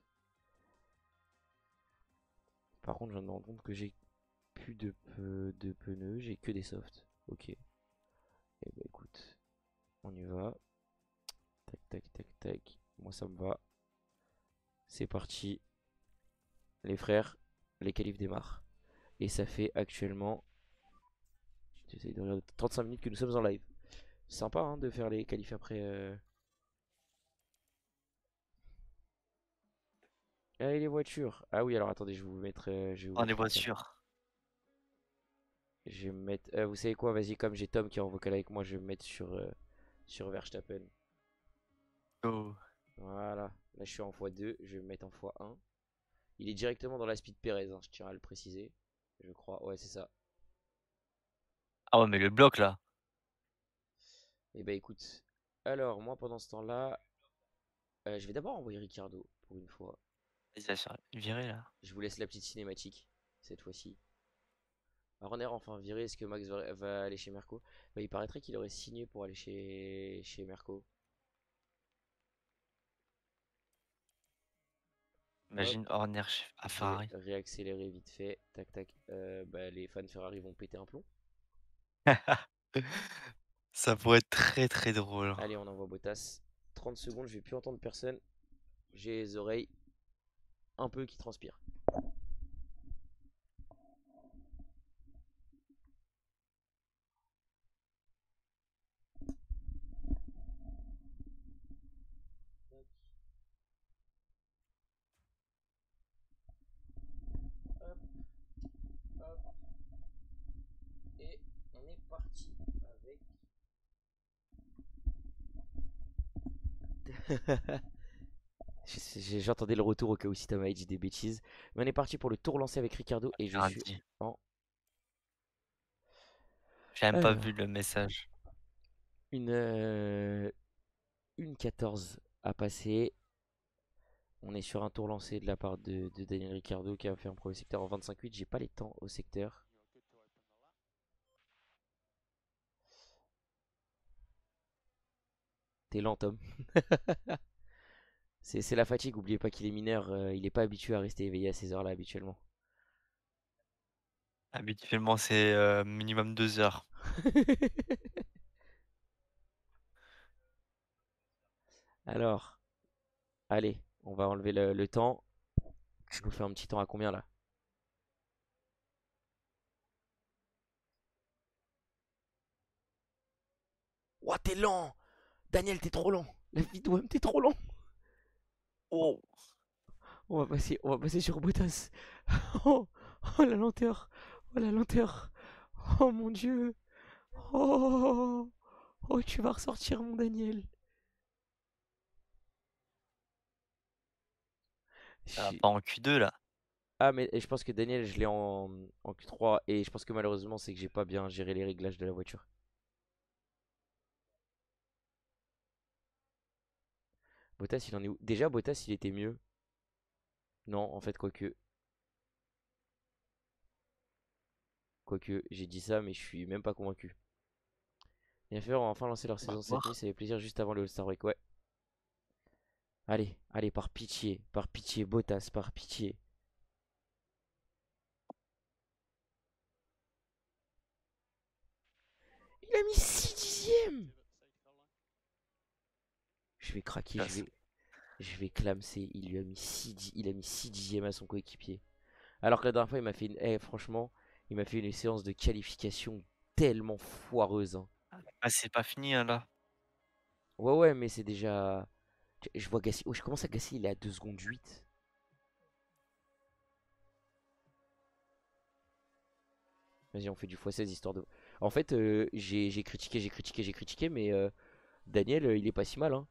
Speaker 1: Par contre, je viens de me rendre compte que j'ai plus de pneus, j'ai que des softs. Ok. Et bah écoute, on y va. Tac, tac, tac, tac. Moi, ça me va. C'est parti. Les frères, les qualifs démarrent. Et ça fait actuellement, j'essaie de regarder, 35 minutes que nous sommes en live. Sympa hein, de faire les qualifs après. Allez, les voitures. Ah oui, alors attendez, je vais vous mettre. Je vais vous
Speaker 2: Oh, les
Speaker 1: mettre le cadre.
Speaker 2: voitures.
Speaker 1: Je vais me mettre. Vous savez quoi, vas-y, comme j'ai Tom qui est en vocal avec moi, je vais me mettre sur Verstappen.
Speaker 2: Oh.
Speaker 1: Voilà. Là, je suis en x2, je vais me mettre en x1. Il est directement dans la speed Perez, hein, je tiens à le préciser. Je crois. Ouais, c'est ça.
Speaker 2: Ah ouais, mais le bloc là.
Speaker 1: Et bah écoute. Alors, moi, pendant ce temps-là, je vais d'abord envoyer Ricardo pour une fois.
Speaker 2: Vas-y, là, sur viré là.
Speaker 1: Je vous laisse la petite cinématique cette fois-ci. Horner enfin viré, est-ce que Max va aller chez Merco? Bah, il paraîtrait qu'il aurait signé pour aller chez Merco. Hop,
Speaker 2: Imagine Horner à
Speaker 1: je vais
Speaker 2: Ferrari.
Speaker 1: réaccélérer vite fait. Tac tac. Bah, les fans Ferrari vont péter un plomb.
Speaker 2: Ça pourrait être très très drôle.
Speaker 1: Allez, on envoie Bottas. 30 secondes, je vais plus entendre personne. J'ai les oreilles un peu qui transpirent. Hop, hop. Et on est parti avec. J'entendais le retour au cas où si t'as dit des bêtises. Mais on est parti pour le tour lancé avec Ricardo et je suis
Speaker 2: Lundi.
Speaker 1: en.
Speaker 2: J'ai même pas vu
Speaker 1: Alors,
Speaker 2: le message.
Speaker 1: une, euh, une 14 à passer. On est sur un tour lancé de la part de Daniel Ricciardo qui a fait un premier secteur en 25-8. J'ai pas les temps au secteur. T'es lent, Tom. C'est la fatigue. Oubliez pas qu'il est mineur. Il est pas habitué à rester éveillé à ces heures-là habituellement.
Speaker 2: Habituellement, c'est minimum 2 heures.
Speaker 1: Alors, allez, on va enlever le temps. Je nous fais un petit temps à combien là? Ouah, t'es lent! Daniel, t'es trop lent! La vidéo, t'es trop lent!
Speaker 2: Oh,
Speaker 1: On va passer sur Bottas. Oh, oh la lenteur! Oh la lenteur! Oh mon dieu! Oh, oh, tu vas ressortir mon Daniel.
Speaker 2: pas en Q2 là.
Speaker 1: Ah, mais je pense que Daniel, je l'ai en Q3 et je pense que malheureusement, c'est que j'ai pas bien géré les réglages de la voiture. Bottas, il en est où? Déjà, Bottas, il était mieux. Non, en fait, quoique. Quoique, j'ai dit ça, mais je suis même pas convaincu. Les inférieurs ont enfin lancé leur
Speaker 2: On va
Speaker 1: saison cette nuit,
Speaker 2: voir.
Speaker 1: ça fait plaisir juste avant le All-Star Break. Ouais. Allez, allez, par pitié, Bottas, par pitié. Il a mis 6 dixièmes! Je vais craquer,
Speaker 2: Ça,
Speaker 1: je vais clamser. Il a mis 6 dixièmes à son coéquipier. Alors que la dernière fois, il m'a fait franchement, il m'a fait une séance de qualification tellement foireuse, hein.
Speaker 2: c'est pas fini hein, là.
Speaker 1: Ouais, ouais, mais c'est déjà. Je vois Gasly. Oh, je commence à Gasly, il est à 2 secondes 8. Vas-y, on fait du x16 histoire de. En fait, j'ai critiqué, j'ai critiqué, mais Daniel, il est pas si mal, hein.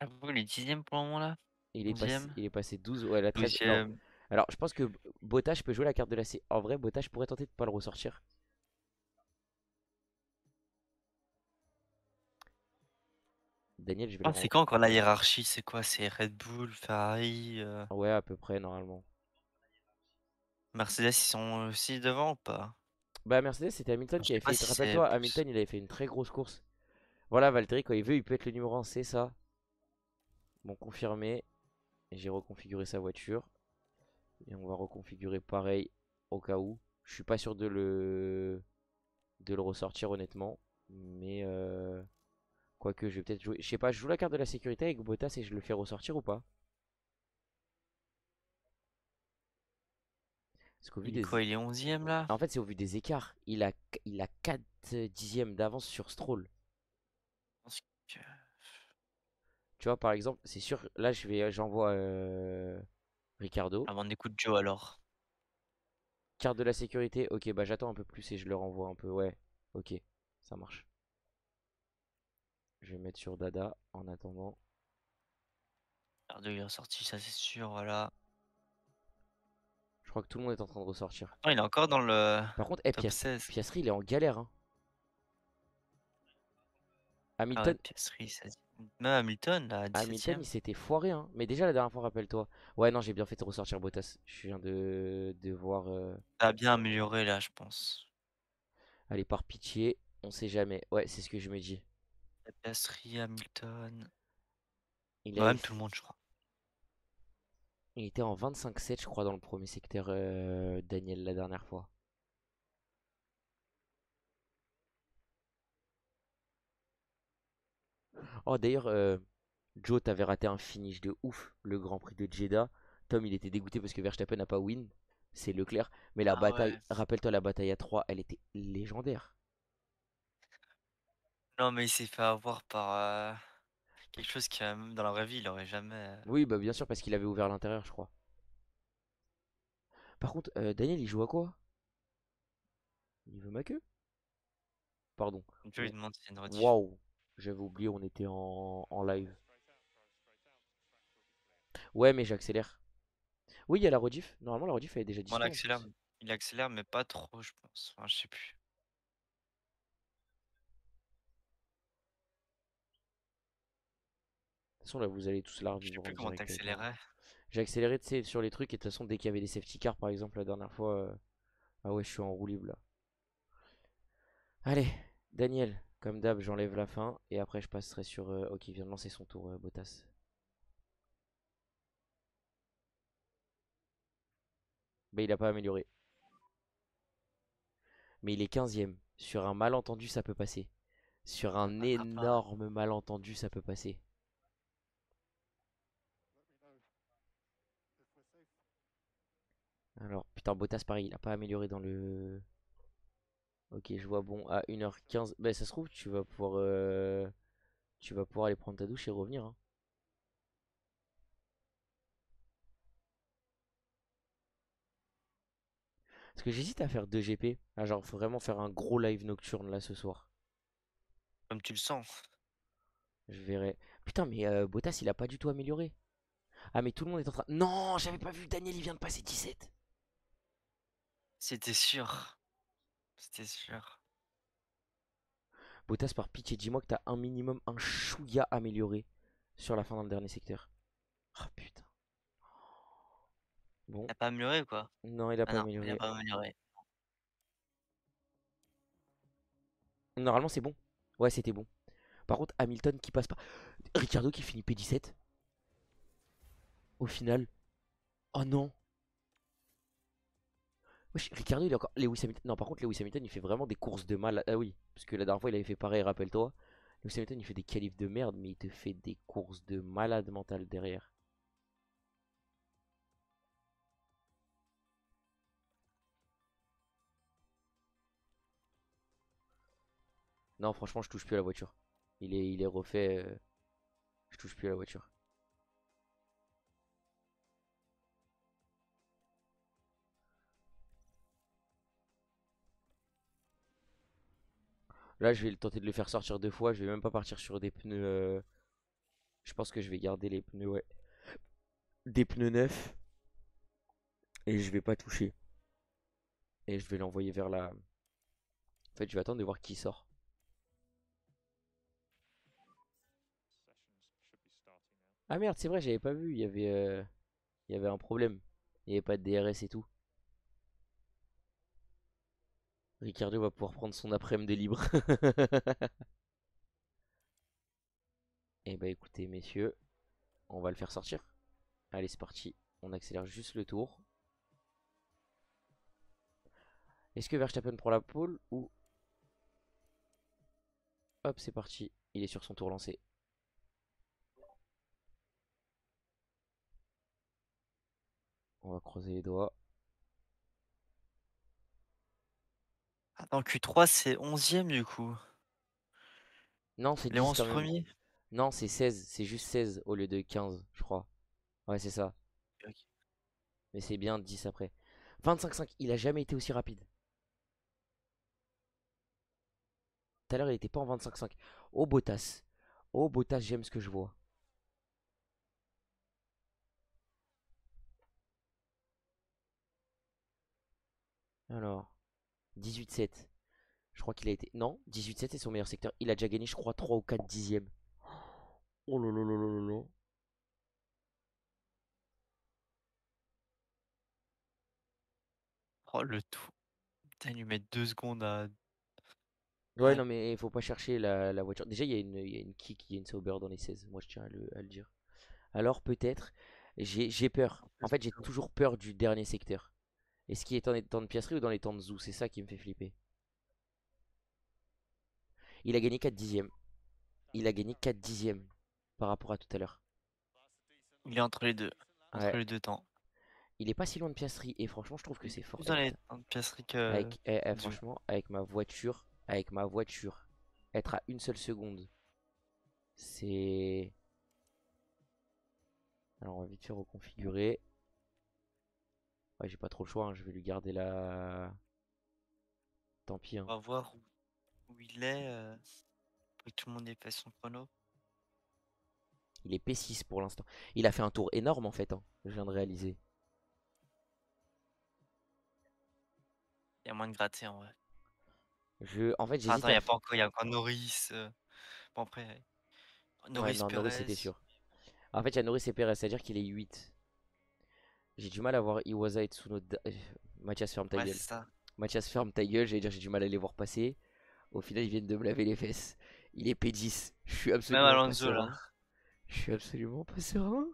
Speaker 2: J'avoue, il est 10ème pour le moment là. 11ème,
Speaker 1: Il est passé 12, ouais, la 13. Non.
Speaker 2: 12ème.
Speaker 1: Alors, je pense que Bottas peut jouer la carte de la C. En vrai, Bottas, je pourrais tenter de pas le ressortir. Daniel, je vais le
Speaker 2: Ah, c'est
Speaker 1: rendre.
Speaker 2: quoi encore la hiérarchie? C'est quoi? C'est Red Bull, Ferrari,
Speaker 1: Ouais, à peu près, normalement.
Speaker 2: Mercedes, ils sont aussi devant ou pas?
Speaker 1: Bah, Mercedes, c'était Hamilton
Speaker 2: Je
Speaker 1: qui
Speaker 2: sais
Speaker 1: avait
Speaker 2: pas
Speaker 1: fait.
Speaker 2: si c'est
Speaker 1: Rappelle-toi,
Speaker 2: plus.
Speaker 1: Hamilton, il avait fait une très grosse course. Voilà, Valtteri, quand il veut, il peut être le numéro 1, c'est ça. Bon, confirmé. J'ai reconfiguré sa voiture. Et on va reconfigurer pareil au cas où. Je suis pas sûr de le ressortir, honnêtement. Mais quoique, je vais peut-être jouer. Je sais pas, je joue la carte de la sécurité avec Bottas et je le fais ressortir ou pas? Parce qu'au vu
Speaker 2: Il est
Speaker 1: des.
Speaker 2: quoi? Il est 11ème là?
Speaker 1: En fait, c'est au vu des écarts. Il a 4 dixièmes d'avance sur Stroll.
Speaker 2: Je pense que-
Speaker 1: Tu vois, par exemple, c'est sûr. Là, j'envoie Ricardo.
Speaker 2: Ah, bon, on écoute Joe alors.
Speaker 1: Carte de la sécurité. Ok, bah j'attends un peu plus et je le renvoie un peu. Ouais, ok, ça marche. Je vais mettre sur Dada en attendant.
Speaker 2: Ricardo, il est ressorti, ça c'est sûr, voilà.
Speaker 1: Je crois que tout le monde est en train de ressortir.
Speaker 2: Non, il est encore dans le
Speaker 1: Par contre,
Speaker 2: top 16.
Speaker 1: Piastri, il est en galère, hein.
Speaker 2: Ah ouais,
Speaker 1: Hamilton,
Speaker 2: Piastri, 16. Même Hamilton, là,
Speaker 1: Hamilton,
Speaker 2: 17ème.
Speaker 1: il s'était foiré, hein. Mais déjà la dernière fois, rappelle-toi. Ouais, non, j'ai bien fait de ressortir Bottas. Je viens de voir.
Speaker 2: Ça a bien amélioré là, je pense.
Speaker 1: Allez, par pitié, on sait jamais. Ouais, c'est ce que je me dis.
Speaker 2: Piastri, Hamilton.
Speaker 1: Il
Speaker 2: Bah,
Speaker 1: avait,
Speaker 2: même tout le monde, je crois.
Speaker 1: il était en 25-7, je crois, dans le premier secteur, Daniel, la dernière fois. Oh, d'ailleurs, Joe, t'avais raté un finish de ouf, le Grand Prix de Jeddah. Tom, il était dégoûté parce que Verstappen n'a pas win. C'est Leclerc. Mais la
Speaker 2: Ah
Speaker 1: bataille,
Speaker 2: ouais.
Speaker 1: rappelle-toi, la bataille à 3, elle était légendaire.
Speaker 2: Non, mais il s'est fait avoir par quelque chose qui, même dans la vraie vie, il aurait jamais.
Speaker 1: Oui, bah bien sûr, parce qu'il avait ouvert l'intérieur, je crois. Par contre, Daniel, il joue à quoi? Il veut ma queue? Pardon.
Speaker 2: Joe, il demande si c'est une rediff.
Speaker 1: Waouh, j'avais oublié, on était en live. Ouais, mais j'accélère. Oui, il y a la rediff. Normalement, la rediff elle est déjà
Speaker 2: Moi,
Speaker 1: dispo en plus.
Speaker 2: il accélère, mais pas trop, je pense. Enfin, je sais plus.
Speaker 1: De toute façon, là, vous allez tous la
Speaker 2: Je sais
Speaker 1: revivre en
Speaker 2: plus comment
Speaker 1: direct avec moi.
Speaker 2: t'accélérais.
Speaker 1: J'ai accéléré, tu sais, sur les trucs, et de toute façon, dès qu'il y avait des safety cars, par exemple, la dernière fois. Ah ouais, je suis en roue libre là. Allez, Daniel, comme d'hab, j'enlève la fin, et après, je passerai sur. Ok, il vient de lancer son tour, Bottas. Mais il a pas amélioré. Mais il est 15ème. Sur un malentendu, ça peut passer. Sur
Speaker 2: Ça
Speaker 1: un
Speaker 2: passera pas.
Speaker 1: énorme malentendu, ça peut passer. Alors, putain, Bottas, pareil, il a pas amélioré dans le. Ok, je vois bon à 1h15. Bah, ça se trouve, tu vas pouvoir aller prendre ta douche et revenir, hein. Parce que j'hésite à faire 2 GP. Ah, genre, faut vraiment faire un gros live nocturne là ce soir.
Speaker 2: Comme tu le sens.
Speaker 1: Je verrai. Putain, mais Bottas, il a pas du tout amélioré. Ah, mais tout le monde est en train. Non, j'avais pas vu. Daniel, il vient de passer 17.
Speaker 2: C'était sûr. C'était sûr.
Speaker 1: Bottas, par pitié, dis-moi que t'as un minimum, un chouïa amélioré sur la fin dans le dernier secteur. Ah, putain. Bon,
Speaker 2: T'as pas amélioré ou quoi?
Speaker 1: non, il a
Speaker 2: Ah
Speaker 1: pas
Speaker 2: non, il a
Speaker 1: amélioré.
Speaker 2: pas amélioré.
Speaker 1: Normalement, c'est bon. Ouais, c'était bon. Par contre, Hamilton qui passe pas. Ricardo qui finit P17. Au final. Oh non. Wesh, Ricardo, il est encore. Lewis Hamilton. Non, par contre, Lewis Hamilton, il fait vraiment des courses de mal. Ah oui, parce que la dernière fois, il avait fait pareil, rappelle-toi. Lewis Hamilton, il fait des qualifs de merde, mais il te fait des courses de malade mental derrière. Non, franchement, je touche plus à la voiture. Il est refait. Je touche plus à la voiture. Là, je vais tenter de le faire sortir 2 fois. Je vais même pas partir sur des pneus. Je pense que je vais garder les pneus, ouais. Des pneus neufs. Et je vais pas toucher. Et je vais l'envoyer vers la. En fait, je vais attendre de voir qui sort. Ah merde, c'est vrai, j'avais pas vu. Il y avait un problème. Il n'y avait pas de DRS et tout. Ricardo va pouvoir prendre son après-midi de libre. Et bah écoutez, messieurs, on va le faire sortir. Allez, c'est parti. On accélère juste le tour. Est-ce que Verstappen prend la pole ou... Hop, c'est parti. Il est sur son tour lancé. On va croiser les doigts.
Speaker 2: Attends, Q3, c'est 11e du coup.
Speaker 1: Non, c'est
Speaker 2: Les
Speaker 1: 10
Speaker 2: 11
Speaker 1: quand même.
Speaker 2: premiers.
Speaker 1: Non, c'est 16. C'est juste 16 au lieu de 15, je crois. Ouais, c'est ça.
Speaker 2: Ok.
Speaker 1: Mais c'est bien 10 après. 25,5. Il a jamais été aussi rapide. Tout à l'heure, il était pas en 25,5. Oh, Bottas. Oh, Bottas, j'aime ce que je vois. Alors, 18,7. Je crois qu'il a été. Non, 18,7 c'est son meilleur secteur. Il a déjà gagné, je crois, 3 ou 4 dixièmes. Oh là là là là là là.
Speaker 2: Oh, le tout. Putain, ils lui mettent 2 secondes à.
Speaker 1: Ouais,
Speaker 2: Ouais,
Speaker 1: non, mais il faut pas chercher la voiture. Déjà, il y a une kick, il y a une sauber dans les 16. Moi, je tiens à le dire. Alors, peut-être, j'ai peur.
Speaker 2: en
Speaker 1: En
Speaker 2: plus,
Speaker 1: fait, j'ai toujours peur du dernier secteur. Est-ce qu'il est dans les temps de piasserie ou dans les temps de zoo? C'est ça qui me fait flipper. Il a gagné 4 dixièmes. Il a gagné 4 dixièmes par rapport à tout à l'heure.
Speaker 2: il est entre les deux. Entre
Speaker 1: Ouais.
Speaker 2: les deux temps.
Speaker 1: Il est pas si loin de piasserie. Et franchement, je trouve que
Speaker 2: Il
Speaker 1: c'est
Speaker 2: est
Speaker 1: fort.
Speaker 2: plus
Speaker 1: Eh,
Speaker 2: dans les
Speaker 1: putain.
Speaker 2: temps de piasserie que Zou.
Speaker 1: Franchement, avec ma voiture, être à une seule seconde, c'est. Alors, on va vite faire reconfigurer. Ouais, j'ai pas trop le choix, hein, je vais lui garder la. Tant pis, hein.
Speaker 2: On va voir où il est. Pour que tout le monde ait fait son chrono.
Speaker 1: Il est P6 pour l'instant. Il a fait un tour énorme en fait, hein, je viens de réaliser.
Speaker 2: Il y a moins de gratter en vrai.
Speaker 1: En fait,
Speaker 2: Enfin,
Speaker 1: j'hésite
Speaker 2: attends, il
Speaker 1: à.
Speaker 2: y a pas encore, il y a encore Norris. Bon, après,
Speaker 1: Ouais,
Speaker 2: Norris
Speaker 1: non, Norris,
Speaker 2: Perez.
Speaker 1: c'était sûr. En fait, il y a Norris et Perez, c'est-à-dire qu'il est 8. J'ai du mal à voir Iwasa et Tsunoda. Mathias, ferme ta
Speaker 2: Ouais,
Speaker 1: gueule.
Speaker 2: c'est ça.
Speaker 1: Mathias, ferme ta gueule, j'allais dire, j'ai du mal à les voir passer. Au final, ils viennent de me laver les fesses. Il est P10. Je suis
Speaker 2: Même
Speaker 1: absolument pas
Speaker 2: Alonso là.
Speaker 1: serein. Je suis absolument pas serein.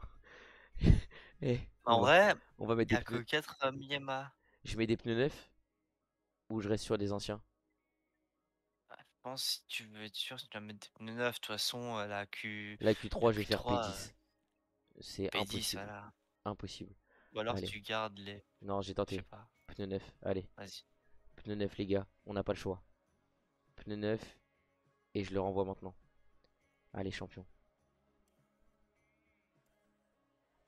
Speaker 1: Eh,
Speaker 2: En vrai,
Speaker 1: on va mettre
Speaker 2: il y
Speaker 1: des
Speaker 2: a que
Speaker 1: pneus.
Speaker 2: 4 millième à.
Speaker 1: Je mets des pneus neufs ou je reste sur des anciens.
Speaker 2: Ouais, je pense si tu veux être sûr, si tu vas mettre des pneus neufs, de toute façon,
Speaker 1: La
Speaker 2: la
Speaker 1: Q3, je vais faire
Speaker 2: Q3,
Speaker 1: P10. C'est
Speaker 2: P10,
Speaker 1: impossible.
Speaker 2: voilà.
Speaker 1: Impossible.
Speaker 2: Ou alors
Speaker 1: Allez.
Speaker 2: tu gardes les.
Speaker 1: Non, j'ai
Speaker 2: Je sais
Speaker 1: tenté.
Speaker 2: pas.
Speaker 1: Pneus neufs. Allez.
Speaker 2: Vas-y.
Speaker 1: Pneus neufs, les gars. On n'a pas le choix. Pneus neufs. Et je le renvoie maintenant. Allez, champion.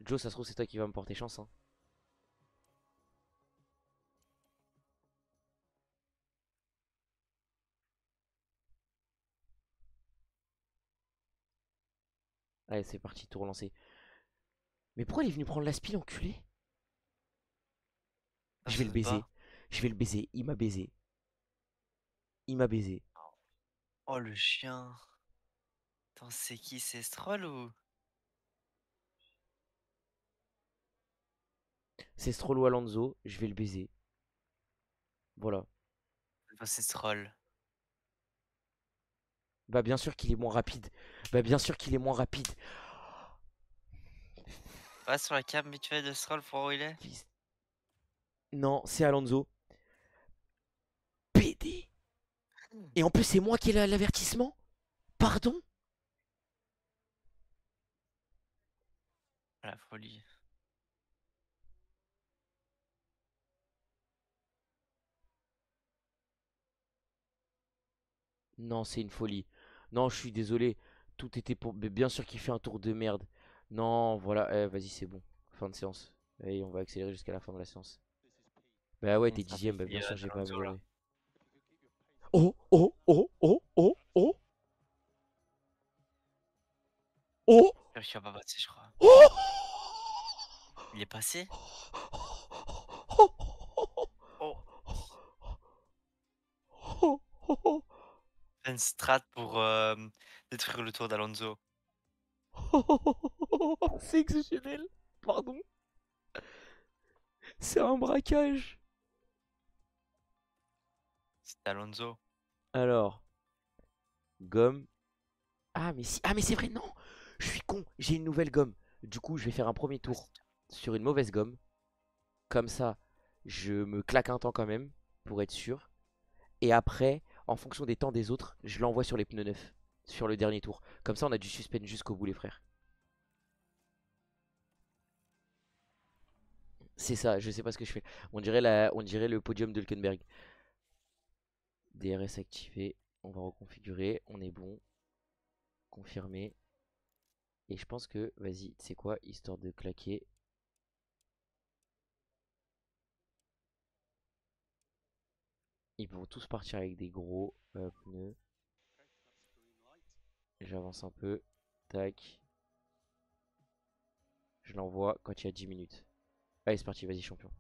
Speaker 1: Joe, ça se trouve, c'est toi qui vas me porter chance, hein. Allez, c'est parti, tout relancé. Mais pourquoi il est venu prendre la spie, enculé?
Speaker 2: Ça
Speaker 1: Je vais le
Speaker 2: saute
Speaker 1: baiser.
Speaker 2: pas.
Speaker 1: Je vais le baiser. Il m'a baisé. Il m'a baisé.
Speaker 2: Oh le chien. Attends, c'est qui? C'est Stroll ou?
Speaker 1: C'est Stroll ou Alonso. Je vais le baiser. Voilà.
Speaker 2: Enfin, c'est Stroll.
Speaker 1: Bah, bien sûr qu'il est moins rapide. Bah, bien sûr qu'il est moins rapide.
Speaker 2: Va sur la cam vite fait de Stroll pour voir où il est.
Speaker 1: Non, c'est Alonso. PD. Et en plus, c'est moi qui ai l'avertissement. Pardon?
Speaker 2: La folie.
Speaker 1: Non, c'est une folie. Non, je suis désolé. Tout était pour. Mais bien sûr qu'il fait un tour de merde. Non, voilà. Vas-y, c'est bon. Fin de séance. Allez, on va accélérer jusqu'à la fin de la séance. Bah ouais, t'es
Speaker 2: Ça fait
Speaker 1: dixième. Bah bien sûr, j'ai pas
Speaker 2: d'Alonso là.
Speaker 1: amélioré. Oh, oh, oh, oh, oh, oh, oh,
Speaker 2: J'espère qu'il va pas passer, je crois.
Speaker 1: oh,
Speaker 2: Il est passé?
Speaker 1: oh,
Speaker 2: Oh,
Speaker 1: oh, oh,
Speaker 2: une strat pour détruire le tour d'Alonso.
Speaker 1: oh. C'est exceptionnel. Pardon. C'est un braquage.
Speaker 2: C'est Alonso.
Speaker 1: Alors, gomme. Ah mais c'est vrai, non. Je suis con. J'ai une nouvelle gomme. Du coup, je vais faire un premier tour sur une mauvaise gomme. Comme ça, je me claque un temps quand même, pour être sûr. Et après, en fonction des temps des autres, je l'envoie sur les pneus neufs, sur le dernier tour. Comme ça, on a du suspense jusqu'au bout, les frères. C'est ça, je sais pas ce que je fais. On dirait le podium de Hülkenberg. DRS activé, on va reconfigurer, on est bon. Confirmé. Et je pense que, vas-y, c'est quoi, histoire de claquer. Ils vont tous partir avec des gros pneus. J'avance un peu. Tac. Je l'envoie quand il y a 10 minutes. Allez, c'est parti, vas-y, champion.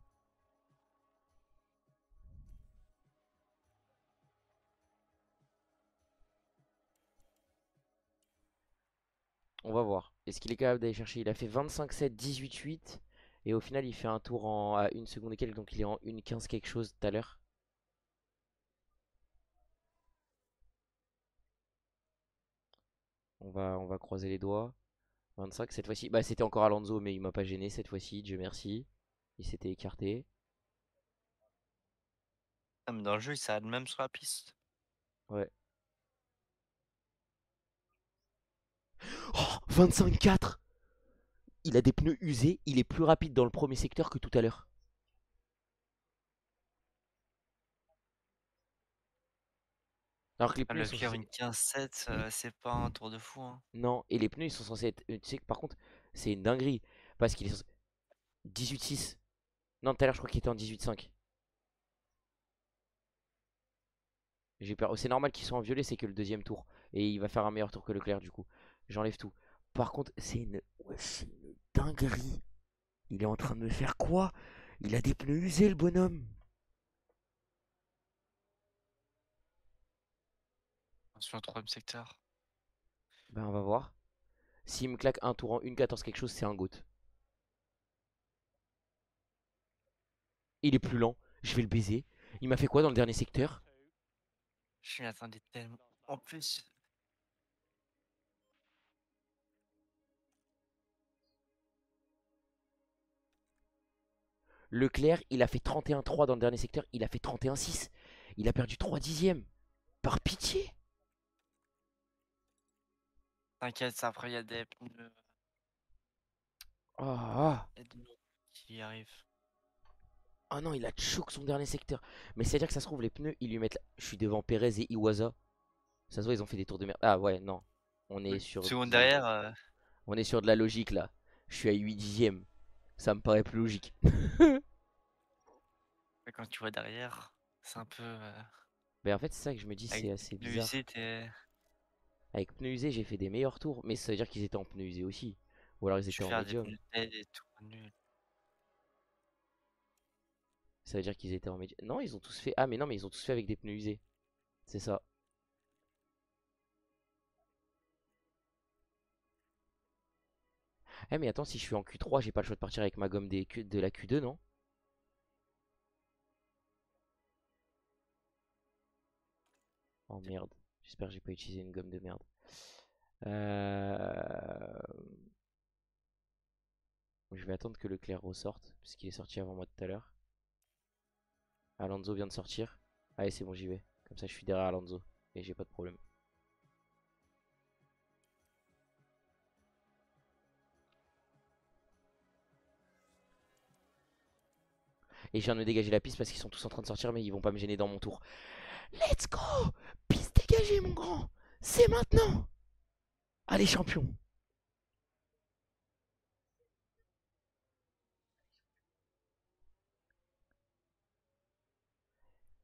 Speaker 1: On va voir. Est-ce qu'il est capable d'aller chercher? Il a fait 25-7, 18-8. Et au final, il fait un tour à 1 seconde et quelques. Donc il est en 1-15 quelque chose tout à l'heure. On va croiser les doigts. 25 cette fois-ci. Bah, c'était encore Alonso, mais il m'a pas gêné cette fois-ci. Dieu merci. Il s'était écarté.
Speaker 2: Ah, mais dans le jeu, il s'arrête même sur la piste.
Speaker 1: Ouais. Oh, 25-4. Il a des pneus usés. Il est plus rapide dans le premier secteur que tout à l'heure. Alors que les
Speaker 2: Ah,
Speaker 1: pneus ils sont
Speaker 2: Leclerc,
Speaker 1: censés.
Speaker 2: une 15-7, c'est pas un tour de fou, hein.
Speaker 1: Non, et les pneus ils sont censés être. Tu sais que par contre, c'est une dinguerie. Parce qu'il est censé. 18-6. Non, tout à l'heure, je crois qu'il était en 18-5. J'ai peur. C'est normal qu'il soit en violet, c'est que le deuxième tour. Et il va faire un meilleur tour que Leclerc, du coup. J'enlève tout. Par contre, c'est une dinguerie. Il est en train de me faire quoi? Il a des pneus usés, le bonhomme.
Speaker 2: Sur le troisième secteur.
Speaker 1: Ben, on va voir. S'il me claque un tour en 1-14 quelque chose, c'est un GOAT. Il est plus lent. Je vais le baiser. Il m'a fait quoi dans le dernier secteur?
Speaker 2: Je m'y attendais tellement. En plus,
Speaker 1: Leclerc, il a fait 31-3 dans le dernier secteur. Il a fait 31-6. Il a perdu 3 dixièmes. Par pitié.
Speaker 2: t'inquiète, ça, après, il y a des pneus
Speaker 1: Ah,
Speaker 2: et des pneus qui arrivent.
Speaker 1: ah non, il a choqué son dernier secteur. Mais c'est-à-dire que ça se trouve, les pneus, ils lui mettent. Je suis devant Perez et Iwasa. Ça se voit, ils ont fait des tours de merde. Ah ouais, non. On est
Speaker 2: Oui.
Speaker 1: sur
Speaker 2: Seconde
Speaker 1: du.
Speaker 2: derrière,
Speaker 1: On est sur de la logique là. Je suis à 8 dixièmes. Ça me paraît plus logique.
Speaker 2: quand tu vois derrière, c'est un peu.
Speaker 1: Mais en fait, c'est ça que je me dis,
Speaker 2: Avec
Speaker 1: c'est
Speaker 2: tes
Speaker 1: assez
Speaker 2: pneus
Speaker 1: bizarre.
Speaker 2: usés, t'es.
Speaker 1: Avec pneus usés, j'ai fait des meilleurs tours. Mais ça veut dire qu'ils étaient en pneus usés aussi. Ou alors ils
Speaker 2: Tu
Speaker 1: étaient en
Speaker 2: fais des
Speaker 1: médium.
Speaker 2: pneus dead et tout nul.
Speaker 1: Ça veut dire qu'ils étaient en médium. Non, ils ont tous fait. Ah, mais non, mais ils ont tous fait avec des pneus usés. C'est ça. Eh, mais attends, si je suis en Q3, j'ai pas le choix de partir avec ma gomme de la Q2, non? Oh merde. J'espère que j'ai pas utilisé une gomme de merde. Euh... Je vais attendre que Leclerc ressorte, puisqu'il est sorti avant moi tout à l'heure. Alonso vient de sortir. Allez, c'est bon, j'y vais. Comme ça, je suis derrière Alonso. Et j'ai pas de problème. Et je viens de me dégager la piste parce qu'ils sont tous en train de sortir, mais ils vont pas me gêner dans mon tour. Let's go! Piste dégagée, mon grand! C'est maintenant! Allez, champion.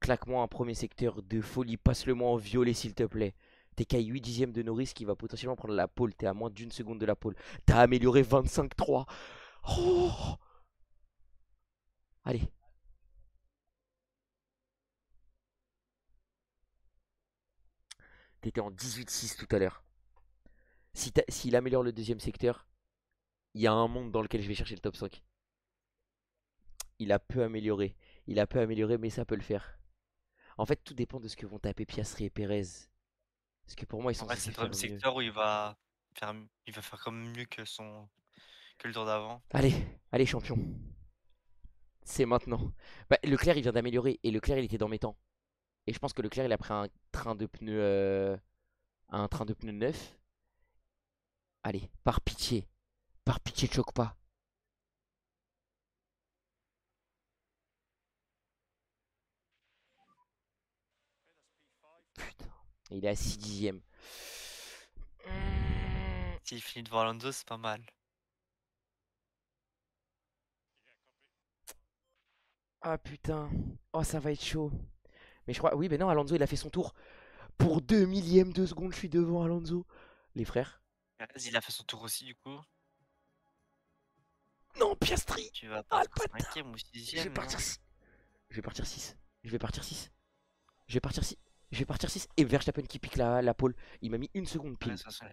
Speaker 1: Claque-moi un premier secteur de folie. Passe-le-moi en violet, s'il te plaît. T'es qu'à 8 dixièmes de Norris qui va potentiellement prendre la pole. T'es à moins d'une seconde de la pole. T'as amélioré 25-3. Oh, allez. T'étais en 18-6 tout à l'heure. S'il améliore le deuxième secteur, il y a un monde dans lequel je vais chercher le top 5. Il a peu amélioré. Il a peu amélioré, mais ça peut le faire. En fait, tout dépend de ce que vont taper Piastri et Perez. Parce que pour moi, ils
Speaker 2: En
Speaker 1: sont
Speaker 2: vrai,
Speaker 1: censés
Speaker 2: c'est le troisième
Speaker 1: faire mieux.
Speaker 2: secteur où il va faire comme mieux que le tour d'avant.
Speaker 1: Allez, allez, champion. C'est maintenant. Bah, Leclerc, il vient d'améliorer. Et Leclerc, il était dans mes temps. Et je pense que Leclerc, il a pris un train de pneus neuf. Allez, par pitié, choque pas. Putain, il est à 6 dixièmes.
Speaker 2: S'il finit devant Alonso, c'est pas mal.
Speaker 1: Ah putain, oh ça va être chaud. Mais je crois, oui, mais non, Alonso, il a fait son tour. Pour 2 millièmes de seconde, je suis devant Alonso. Les frères.
Speaker 2: Vas-y, il a fait son tour aussi, du coup.
Speaker 1: Non, Piastri.
Speaker 2: Tu vas
Speaker 1: Ah le
Speaker 2: partir
Speaker 1: bâtard.
Speaker 2: cinquième ou
Speaker 1: Je vais
Speaker 2: sixième,
Speaker 1: partir
Speaker 2: non?
Speaker 1: 6. Je vais partir 6. Je vais partir 6. Je vais partir 6. Je vais partir 6. Et Verstappen qui pique la pole. Il m'a mis une seconde
Speaker 2: Ouais,
Speaker 1: pile.
Speaker 2: ça, ça.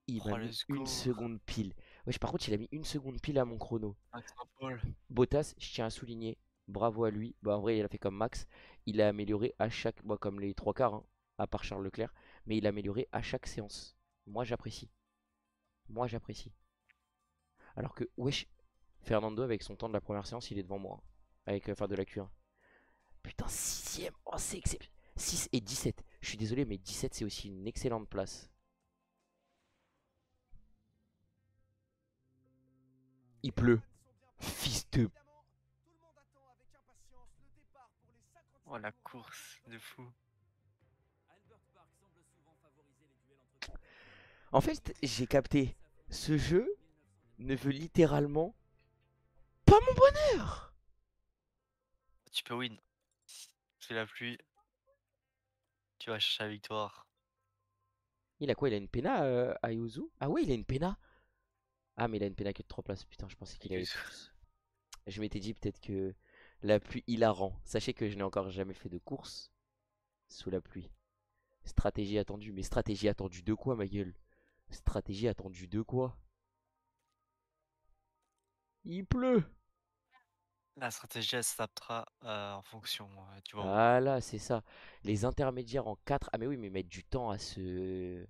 Speaker 1: Il m'a
Speaker 2: Oh,
Speaker 1: mis
Speaker 2: let's
Speaker 1: une
Speaker 2: go.
Speaker 1: seconde pile. Wesh, par contre, il a mis une seconde pile à mon chrono.
Speaker 2: Max Paul.
Speaker 1: Bottas, je tiens à souligner. Bravo à lui. Bah, en vrai, il a fait comme Max. Il a amélioré à chaque. Bah, comme les trois quarts, hein, à part Charles Leclerc. Mais il a amélioré à chaque séance. Moi, j'apprécie. Moi, j'apprécie. Alors que, wesh, Fernando, avec son temps de la première séance, il est devant moi, hein. Avec, enfin, de la Q1. Putain, sixième. Oh, c'est exceptionnel. 6 et 17. Je suis désolé, mais 17, c'est aussi une excellente place. Il pleut. Fils de.
Speaker 2: Oh, la course de fou.
Speaker 1: En fait, j'ai capté. Ce jeu ne veut littéralement pas mon bonheur.
Speaker 2: Tu peux win. Sous la pluie, tu vas chercher la victoire.
Speaker 1: Il a quoi? Il a une pena, Ayuzu? Ah oui, il a une pena. Ah, mais il a une pena que de 3 places. Putain, je pensais qu'il
Speaker 2: Et que
Speaker 1: avait plus. Je m'étais dit peut-être que la pluie hilarant. Sachez que je n'ai encore jamais fait de course sous la pluie. Stratégie attendue. Mais stratégie attendue de quoi, ma gueule? Stratégie attendue de quoi? Il pleut.
Speaker 2: la stratégie, elle s'adaptera en fonction du moment.
Speaker 1: Ah là, c'est ça. Les intermédiaires en 4. Ah, mais oui, mais mettre du temps à se.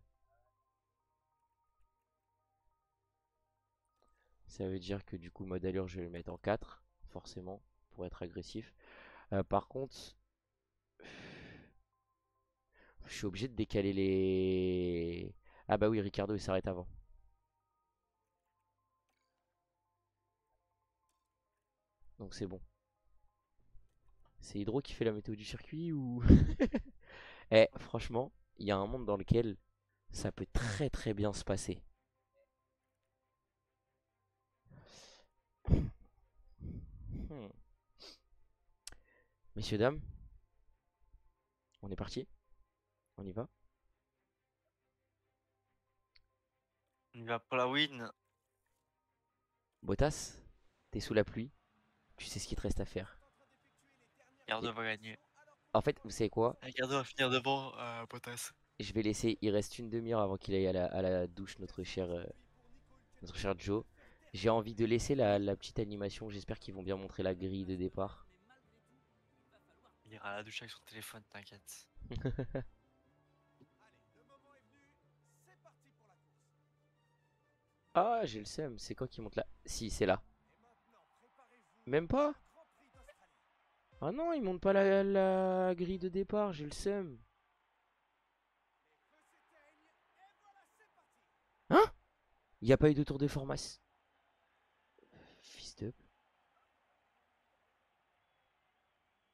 Speaker 1: Ça veut dire que du coup, mode allure, je vais le mettre en 4, forcément, pour être agressif. Par contre, je suis obligé de décaler les. Ah bah oui, Ricardo, il s'arrête avant. Donc c'est bon. C'est Hydro qui fait la météo du circuit ou. Eh, franchement, il y a un monde dans lequel ça peut très très bien se passer. Hmm. Messieurs, dames, on est parti. On y va.
Speaker 2: On y va pour la win.
Speaker 1: Bottas, t'es sous la pluie. Tu sais ce qu'il te reste à faire. Et
Speaker 2: Ricardo va gagner.
Speaker 1: en fait, vous savez quoi?
Speaker 2: Ricardo va finir devant Bottas.
Speaker 1: Je vais laisser. Il reste une demi-heure avant qu'il aille à la douche, notre cher Joe. J'ai envie de laisser la petite animation. J'espère qu'ils vont bien montrer la grille de départ.
Speaker 2: Il ira à la douche avec son téléphone, t'inquiète.
Speaker 1: Ah, j'ai le seum. C'est quoi qui monte là? Si, c'est là. Même pas? Ah non, il monte pas la grille de départ. J'ai le seum. Hein? Il n'y a pas eu de tour de formation. Fils de.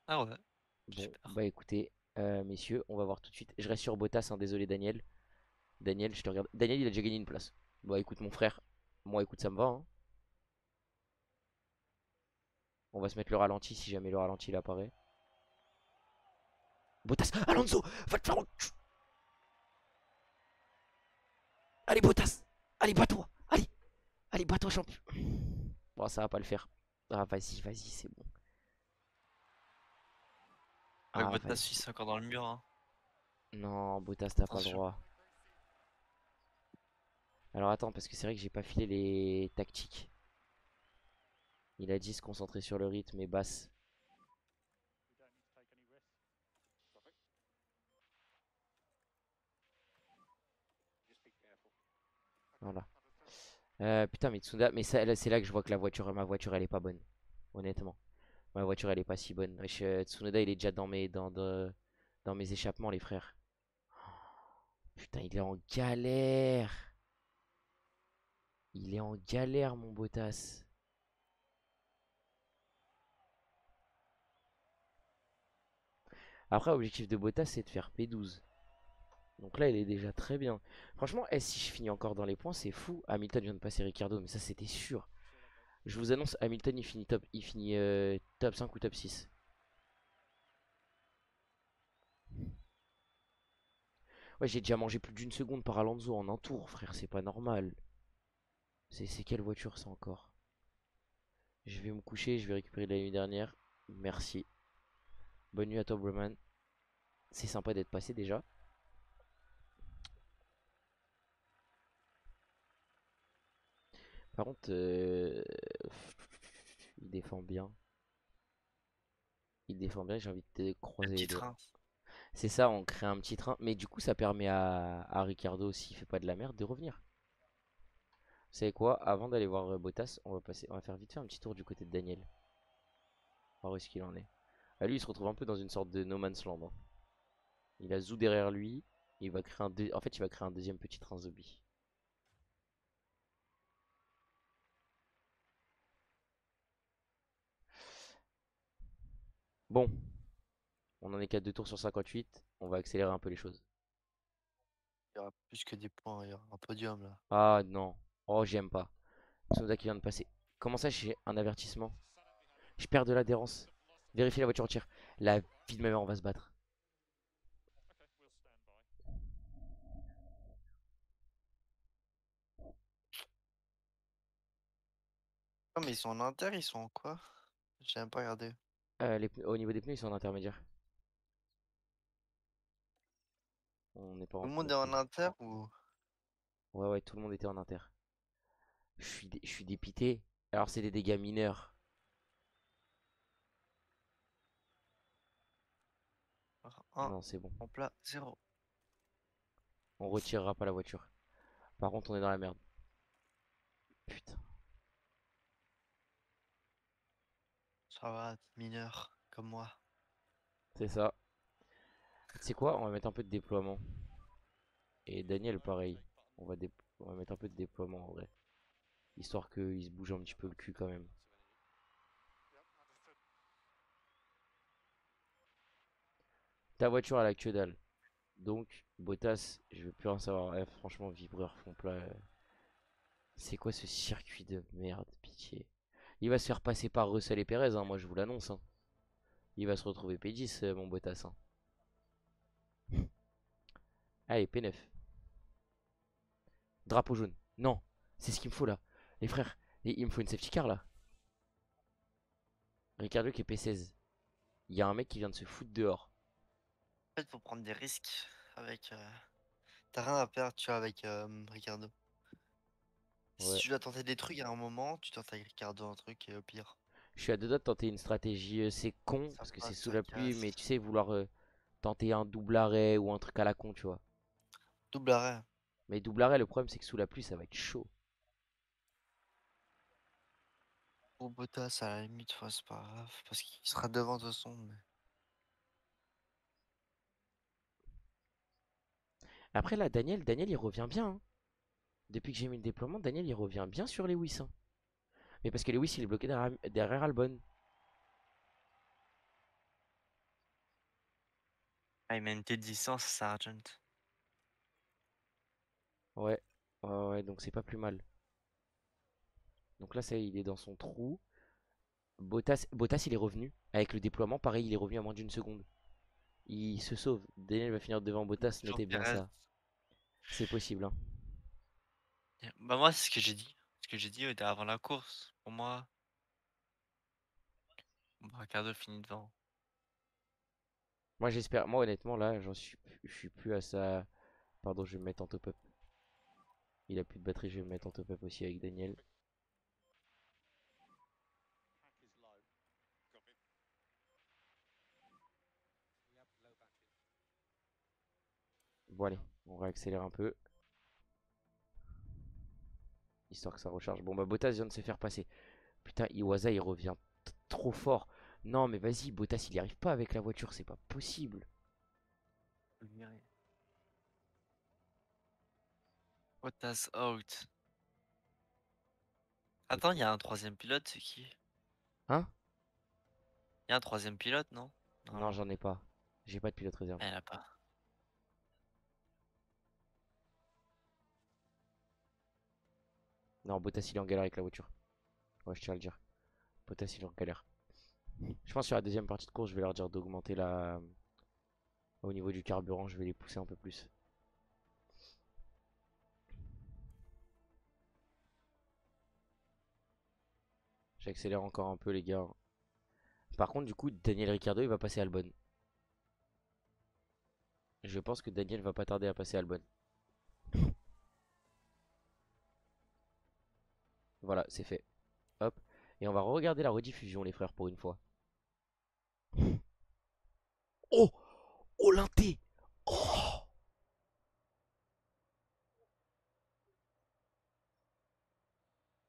Speaker 2: Ah ouais,
Speaker 1: Bon,
Speaker 2: super.
Speaker 1: bah écoutez, messieurs, on va voir tout de suite. Je reste sur Bottas, hein, désolé Daniel. Daniel, je te regarde. Daniel, il a déjà gagné une place. Bon, écoute, mon frère. Moi, écoute, ça me va, hein. On va se mettre le ralenti si jamais le ralenti il apparaît. Bottas. Alonso, va te faire allez, Bottas. Allez, bats-toi. Allez, allez, bats-toi, champion. Bon, ça va pas le faire. Ah, vas-y, vas-y, c'est bon.
Speaker 2: Ouais,
Speaker 1: Ah,
Speaker 2: Bottas
Speaker 1: vas-y.
Speaker 2: suisse encore dans le mur, hein.
Speaker 1: Non, Bottas, t'as pas le
Speaker 2: Attention.
Speaker 1: droit. Alors attends, parce que c'est vrai que j'ai pas filé les tactiques. Il a dit se concentrer sur le rythme et basse. Voilà. Putain, mais Tsunoda, mais c'est là que je vois que ma voiture, elle est pas bonne. Honnêtement. Ma voiture, elle est pas si bonne. Wesh, Tsunoda, il est déjà dans mes échappements, les frères. Putain, il est en galère. Il est en galère, mon Bottas. Après, l'objectif de Bottas, c'est de faire P12. Donc là, il est déjà très bien. Franchement, si je finis encore dans les points, c'est fou. Hamilton vient de passer Ricardo, mais ça, c'était sûr. Je vous annonce, Hamilton, il finit top 5 ou top 6. Ouais, j'ai déjà mangé plus d'une seconde par Alonso en un tour, frère, c'est pas normal. C'est quelle voiture ça encore? Je vais me coucher, je vais récupérer de la nuit dernière. Merci. Bonne nuit à toi, Broman. C'est sympa d'être passé déjà. Par contre, il défend bien. Il défend bien, j'ai envie de te
Speaker 2: Le
Speaker 1: croiser les
Speaker 2: petit
Speaker 1: doigts.
Speaker 2: train.
Speaker 1: C'est ça, on crée un petit train. Mais du coup, ça permet à Ricardo, s'il fait pas de la merde, de revenir. Vous savez quoi? Avant d'aller voir Bottas, on va faire vite fait un petit tour du côté de Daniel. Voir où est-ce qu'il en est. Ah, lui, il se retrouve un peu dans une sorte de no man's land, hein. Il a Zou derrière lui. Il va créer en fait, il va créer un deuxième petit train zombie. Bon, on en est qu'à 2 tours sur 58. On va accélérer un peu les choses.
Speaker 2: Il y aura plus que des points, il y aura un podium là.
Speaker 1: Ah non. Oh, j'aime pas. Tsunoda qui vient de passer. Comment ça, j'ai un avertissement? Je perds de l'adhérence. Vérifiez la voiture entière. La vie de ma mère, on va se battre.
Speaker 2: Oh, mais ils sont en inter, ils sont en quoi? J'ai même pas regardé.
Speaker 1: Au niveau des pneus, ils sont en intermédiaire. On n'est pas
Speaker 2: Tout le
Speaker 1: rentré
Speaker 2: monde
Speaker 1: au
Speaker 2: est en
Speaker 1: pneu.
Speaker 2: inter ou.
Speaker 1: Ouais, ouais, tout le monde était en inter. Je suis dépité. Alors, c'est des dégâts mineurs.
Speaker 2: Un
Speaker 1: Non, c'est bon.
Speaker 2: en plat, zéro.
Speaker 1: On retirera pas la voiture. Par contre, on est dans la merde. Putain,
Speaker 2: Ça va, mineur, comme moi.
Speaker 1: c'est ça. Tu sais quoi? On va mettre un peu de déploiement. Et Daniel, pareil. On va mettre un peu de déploiement en vrai. Histoire qu'il se bouge un petit peu le cul quand même. Ta voiture, elle a que dalle. Donc, Bottas, je veux plus rien savoir. Franchement, vibreur fond plat. C'est quoi ce circuit de merde, pitié. Il va se faire passer par Russell et Perez, hein, moi je vous l'annonce, hein. Il va se retrouver P10, mon Bottas, hein. Allez, P9. Drapeau jaune. Non, c'est ce qu'il me faut là. Les frères, il me faut une safety car là. Ricardo qui est P16. Il y a un mec qui vient de se foutre dehors.
Speaker 2: En fait, faut prendre des risques avec. T'as rien à perdre, tu vois, avec Ricardo. Si
Speaker 1: Ouais.
Speaker 2: tu dois tenter des trucs à un moment, tu tentes avec Ricardo un truc et au pire,
Speaker 1: Je suis à deux doigts de tenter une stratégie. C'est con
Speaker 2: ça
Speaker 1: parce que c'est
Speaker 2: passe,
Speaker 1: sous
Speaker 2: ça
Speaker 1: la pluie, mais
Speaker 2: casse.
Speaker 1: tu sais, vouloir tenter un double arrêt ou un truc à la con, tu vois.
Speaker 2: Double arrêt.
Speaker 1: Mais double arrêt, le problème c'est que sous la pluie, ça va être chaud.
Speaker 2: Ou Bottas, à la limite, ouais, c'est pas grave. Parce qu'il sera devant de toute façon. Mais.
Speaker 1: Après là, Daniel il revient bien, hein. Depuis que j'ai mis le déploiement, Daniel il revient bien sur Lewis, hein. Mais parce que Lewis il est bloqué derrière Albon.
Speaker 2: Ah, il met une petite distance, Sargent.
Speaker 1: Ouais, ouais, ouais, donc c'est pas plus mal. Donc là, ça y est, il est dans son trou. Bottas, il est revenu. Avec le déploiement, pareil, il est revenu à moins d'une seconde. Il se sauve. Daniel va finir devant Bottas,
Speaker 2: Toujours
Speaker 1: notez bien
Speaker 2: Perez.
Speaker 1: ça. C'est possible, hein.
Speaker 2: Bah moi, c'est ce que j'ai dit. Ce que j'ai dit avant la course. Pour moi, bon, Ricardo finit devant.
Speaker 1: Moi, j'espère. Moi, honnêtement, là, je suis plus à ça. Pardon, je vais me mettre en top-up. Il a plus de batterie, je vais me mettre en top-up aussi avec Daniel. Bon, allez, on réaccélère un peu. Histoire que ça recharge. Bon, bah, Bottas vient de se faire passer. Putain, Iwasa, il revient trop fort. Non, mais vas-y, Bottas, il y arrive pas avec la voiture, c'est pas possible.
Speaker 2: Faut le virer. Bottas out. Attends, il y a un troisième pilote, c'est qui?
Speaker 1: Hein?
Speaker 2: Il y a un troisième pilote, non? Non,
Speaker 1: Non,
Speaker 2: non.
Speaker 1: j'en ai pas. J'ai pas de pilote réserve.
Speaker 2: Il y en a pas.
Speaker 1: Non, Bottas, il est en galère avec la voiture. Ouais, je tiens à le dire. Bottas, il est en galère. Je pense que sur la deuxième partie de course, je vais leur dire d'augmenter la. Au niveau du carburant, je vais les pousser un peu plus. J'accélère encore un peu, les gars. Par contre, du coup, Daniel Ricciardo, il va passer Albon. Je pense que Daniel va pas tarder à passer Albon. Voilà, c'est fait. Hop. Et on va regarder la rediffusion, les frères, pour une fois. Oh! Oh, l'inté! Oh!